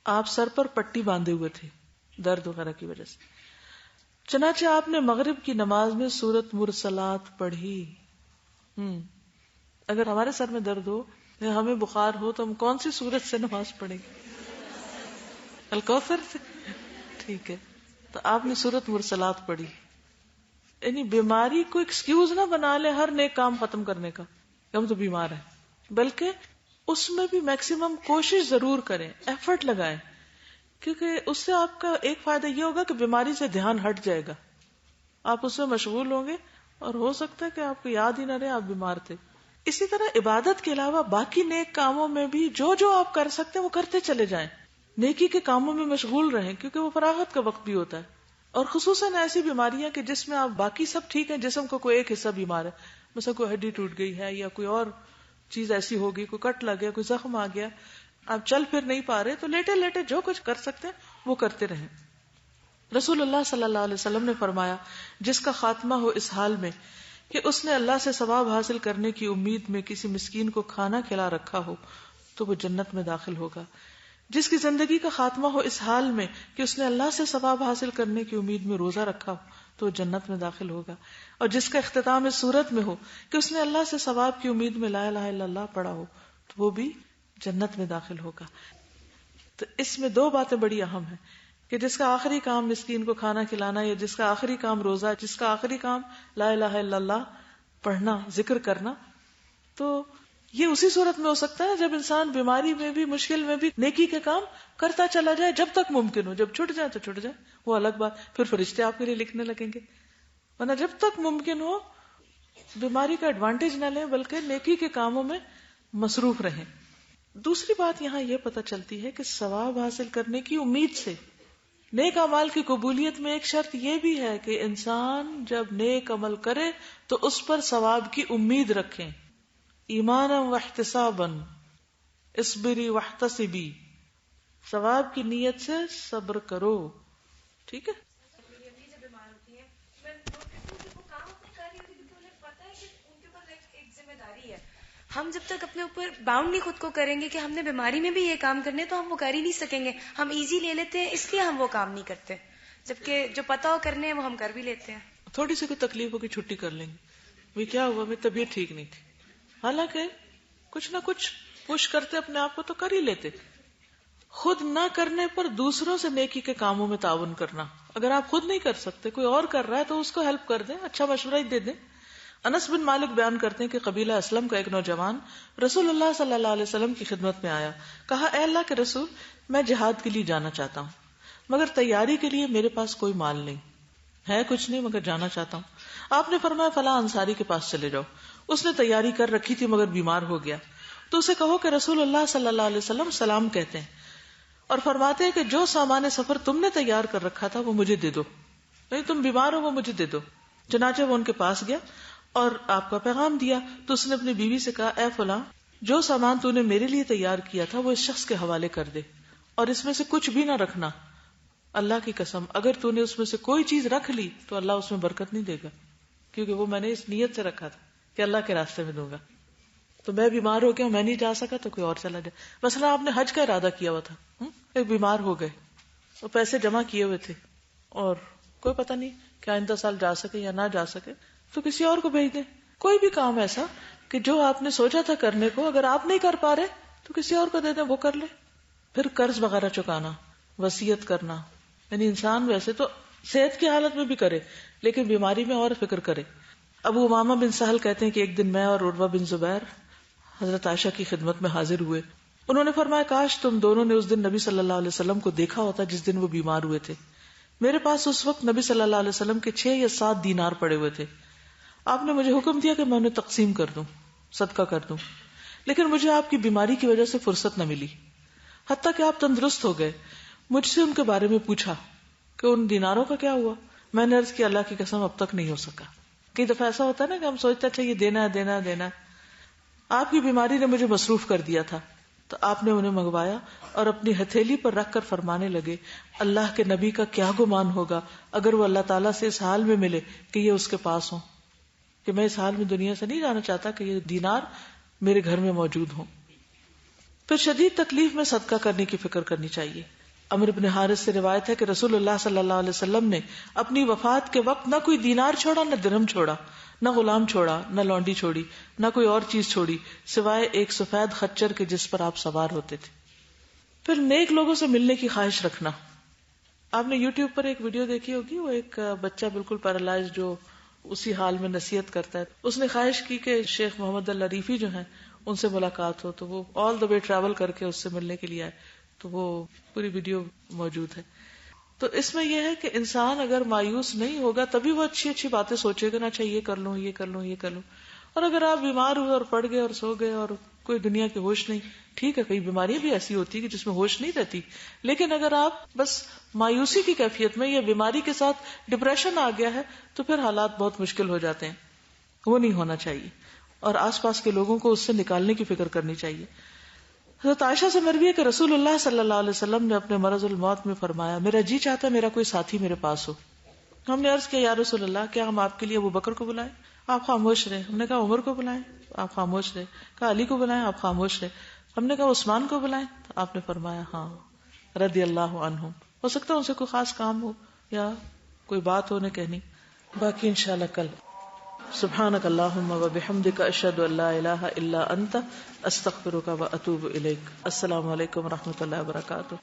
Speaker 1: آپ سر پر پٹی باندھے ہوئے تھے درد وغیرہ کی وجہ سے. چنانچہ آپ نے مغرب کی نماز میں سورت مرسلات پڑھی. اگر ہمارے سر میں درد ہو یا ہمیں بخار ہو تو ہم کون سی سورت سے نماز پڑھیں گے؟ الکوثر سے. ٹھیک ہے, تو آپ نے سورت مرسلات پڑھی. یعنی بیماری کو ایکسکیوز نہ بنا لے ہر نیک کام ختم کرنے کا, ہم تو بیمار ہیں, بلکہ اس میں بھی میکسیمم کوشش ضرور کریں, ایفرٹ لگائیں, کیونکہ اس سے آپ کا ایک فائدہ یہ ہوگا کہ بیماری سے دھیان ہٹ جائے گا, آپ اس میں مشغول ہوں گے اور ہو سکتا ہے کہ آپ کو یاد ہی نہ رہے آپ بیمار تھے. اسی طرح عبادت کے علاوہ باقی نیک کاموں میں بھی جو جو آپ کر سکتے ہیں وہ کرتے چلے جائیں. نیکی کے کاموں میں مشغول رہیں, کیونکہ وہ فراغت کا وقت بھی ہوتا ہے. اور خصوصاً ایسی بیماریاں کہ جس میں آپ باقی سب ٹھیک ہیں, جسم کو کوئی ایک حصہ بیمار ہے, مثلا کوئی ہڈی ٹوٹ گئی ہے یا کوئی اور چیز ایسی ہوگی, کوئی کٹ لگ گیا, کوئی زخم آ گیا, آپ چل پھر نہیں پا رہے, تو لیٹے لیٹے جو کچھ کر سکتے ہیں وہ کرتے رہیں. رسول اللہ صلی اللہ علیہ وسلم نے فرمایا, جس کا خاتمہ ہو اس حال میں کہ اس نے اللہ سے ثواب حاصل کرنے کی امید میں کسی مسکین کو کھانا کھلا رکھا ہو تو وہ جنت میں داخل ہوگا. جس کی زندگی کا خاتمہ ہو اس حال میں کہ اس نے اللہ سے ثواب حاصل کرنے کی امید میں روزہ رکھا ہو تو وہ جنت میں داخل ہوگا. اور جس کا اختتام اس صورت میں ہو کہ اس نے اللہ سے ثواب کی امید میں لا الہ الا اللہ پڑھا ہو تو وہ بھی جنت میں داخل ہوگا. تو اس میں دو باتیں بڑی اہم ہیں کہ جس کا آخری کام مسکین کو کھانا کھلانا, یا جس کا آخری کام روزہ, جس کا آخری کام لا الہ الا اللہ پڑھنا, ذکر کرنا, تو یہ اسی صورت میں ہو سکتا ہے جب انسان بیماری میں بھی, مشکل میں بھی نیکی کے کام کرتا چلا جائے جب تک ممکن ہو. جب چھٹ جائے تو چھٹ جائے, وہ الگ بات, پھر فرشتے آپ کے لیے لکھنے لگیں گے. ورنہ جب تک ممکن ہو بیماری کا ایڈوانٹیج نہ لیں بلکہ نیکی کے کاموں میں مصروف رہیں. دوسری بات یہاں یہ پتہ چلتی ہے کہ ثواب حاصل کرنے کی امید سے نیک اعمال کی قبولیت میں ایک شرط یہ بھی ہے کہ انسان جب نیک عمل کرے تو اس پر ثواب کی امید رکھیں. ایمانا واحتسابا اصبری واحتسبی, ثواب کی نیت سے صبر کرو. ٹھیک ہے,
Speaker 10: ہم جب تک اپنے اوپر باؤنڈ نہیں خود کو کریں گے کہ ہم نے بیماری میں بھی یہ کام کرنے, تو ہم وہ کر ہی نہیں سکیں گے. ہم ایزی لے لیتے ہیں اس لیے ہم وہ کام نہیں کرتے, جبکہ جو پتا ہو کرنے ہیں وہ ہم کر بھی لیتے ہیں.
Speaker 1: تھوڑی سی کوئی تکلیف ہوگی چھٹی کر لیں گے, وہ کیا ہوا, میری طبیعت ٹھیک نہیں تھی, حالانکہ کچھ نہ کچھ پش کرتے اپنے آپ کو تو کر ہی لیتے. خود نہ کرنے پر دوسروں سے نیکی کے کاموں میں تعاون کرنا. اگر آپ خود نہیں کر سکتے, کوئی اور کر رہا ہے تو اس کو ہیلپ کر دیں, اچھا مشورہ ہی دے دیں. انس بن مالک بیان کرتے ہیں کہ قبیلہ اسلم کا ایک نوجوان رسول اللہ صلی اللہ علیہ وسلم کی خدمت میں آیا. کہا, اے اللہ کے رسول, میں جہاد کے لیے جانا چاہتا ہوں, مگر تیاری کے لیے میرے پاس کوئی مال نہیں ہے, کچھ نہیں مگر جانا چاہتا ہوں. آپ نے فرمایا, فلاں انصاری کے پاس چلے جاؤ, اس نے تیاری کر رکھی تھی مگر بیمار ہو گیا. تو اسے کہو کہ رسول اللہ صلی اللہ علیہ وسلم سلام کہتے ہیں اور فرماتے ہیں کہ جو سامان سفر تم نے تیار کر رکھا تھا وہ مجھے دے دو. نہیں تم بیمار ہو وہ مجھے دے دو. چنانچہ وہ ان کے پاس گیا اور آپ کا پیغام دیا تو اس نے اپنی بیوی سے کہا اے فلاں جو سامان تو نے میرے لیے تیار کیا تھا وہ اس شخص کے حوالے کر دے اور اس میں سے کچھ بھی نہ رکھنا. اللہ کی قسم اگر تو نے اس میں سے کوئی چیز رکھ لی تو اللہ اس میں برکت نہیں دے گا, کیونکہ وہ میں نے اس نیت سے رکھا تھا کہ اللہ کے راستے میں دوں گا. تو میں بیمار ہو گیا, میں نہیں جا سکا تو کوئی اور چلا جائے. مثلا آپ نے حج کا ارادہ کیا ہوا تھا, ایک بیمار ہو گئے, وہ پیسے جمع کیے ہوئے تھے اور کوئی پتہ نہیں کہ آئندہ سال جا سکے یا نہ جا سکے, تو کسی اور کو بھیج دیں. کوئی بھی کام ایسا کہ جو آپ نے سوچا تھا کرنے کو اگر آپ نہیں کر پا رہے تو کسی اور کو دے دیں, وہ کر لے. پھر قرض وغیرہ چکانا, وصیت کرنا, یعنی انسان ویسے تو صحت کی حالت میں بھی کرے لیکن بیماری میں اور فکر کرے. ابو امامہ بن سہل کہتے ہیں کہ ایک دن میں اور عروہ بن زبیر حضرت عائشہ کی خدمت میں حاضر ہوئے. انہوں نے فرمایا کاش تم دونوں نے اس دن نبی صلی اللہ علیہ وسلم کو دیکھا ہوتا جس دن وہ بیمار ہوئے تھے. میرے پاس اس وقت نبی صلی اللہ علیہ وسلم کے 6 یا 7 دینار پڑے ہوئے تھے. آپ نے مجھے حکم دیا کہ میں انہیں تقسیم کر دوں, صدقہ کر دوں, لیکن مجھے آپ کی بیماری کی وجہ سے فرصت نہ ملی. حتیٰ کہ آپ تندرست ہو گئے. مجھ سے ان کے بارے میں پوچھا کہ ان دیناروں کا کیا ہوا. میں نے عرض کی اللہ کی قسم اب تک نہیں ہو سکا. کئی دفعہ ایسا ہوتا ہے نا کہ ہم سوچتے اچھا یہ دینا ہے دینا ہے دینا ہے. آپ کی بیماری نے مجھے مصروف کر دیا تھا تو آپ نے انہیں منگوایا اور اپنی ہتھیلی پر رکھ کر فرمانے لگے اللہ کے نبی کا کیا گمان ہوگا اگر وہ اللہ تعالیٰ سے اس حال میں ملے کہ یہ اس کے پاس ہوں, کہ میں اس حال میں دنیا سے نہیں جانا چاہتا کہ یہ دینار میرے گھر میں موجود ہوں. پھر شدید تکلیف میں صدقہ کرنے کی فکر کرنی چاہیے. عمرو بن حارث سے روایت ہے کہ رسول اللہ صلی اللہ علیہ وسلم نے اپنی وفات کے وقت نہ کوئی دینار چھوڑا, نہ درہم چھوڑا, نہ غلام چھوڑا, نہ لونڈی چھوڑی, نہ کوئی اور چیز چھوڑی سوائے ایک سفید خچر کے جس پر آپ سوار ہوتے تھے. پھر نیک لوگوں سے ملنے کی خواہش رکھنا. آپ نے یوٹیوب پر ایک ویڈیو دیکھی ہوگی, وہ ایک بچہ بالکل پیرالائز جو اسی حال میں نصیحت کرتا ہے. اس نے خواہش کی کہ شیخ محمد العریفی جو ہیں ان سے ملاقات ہو, تو وہ آل دا وے ٹریول کر کے اس سے ملنے کے لیے آئے. تو وہ پوری ویڈیو موجود ہے. تو اس میں یہ ہے کہ انسان اگر مایوس نہیں ہوگا تبھی وہ اچھی اچھی باتیں سوچے گا, نہ اچھا یہ کر لوں یہ کر لوں یہ کر لوں. اور اگر آپ بیمار ہوئے اور پڑ گئے اور سو گئے اور کوئی دنیا کی ہوش نہیں, ٹھیک ہے کئی بیماریاں بھی ایسی ہوتی کہ جس میں ہوش نہیں رہتی, لیکن اگر آپ بس مایوسی کی کیفیت میں یا بیماری کے ساتھ ڈپریشن آ گیا ہے تو پھر حالات بہت مشکل ہو جاتے ہیں. وہ نہیں ہونا چاہیے اور آس پاس کے لوگوں کو اس سے نکالنے کی فکر کرنی چاہیے. حضرت عائشہ سے مروی ہے کہ رسول اللہ صلی اللہ علیہ وسلم نے اپنے مرض الموت میں فرمایا میرا جی چاہتا ہے میرا کوئی ساتھی میرے پاس ہو. ہم نے عرض کیا یا رسول اللہ کیا ہم آپ کے لیے ابو بکر کو بلائیں؟ آپ خاموش رہے. ہم نے کہا عمر کو بلائیں؟ آپ خاموش رہے. کہا علی کو بلائیں؟ آپ خاموش رہے. ہم نے کہا عثمان کو بلائیں؟ تو آپ نے فرمایا ہاں رضی اللہ عنہم. ہو سکتا ہے ان سے کوئی خاص کام ہو یا کوئی بات ہونے کہنی. باقی انشاءاللہ کل. سبحانک اللہم و بحمدک اشہد ان لا الہ الا انت استغفرک و اتوب الیک. السلام علیکم و رحمۃ اللہ وبرکاتہ.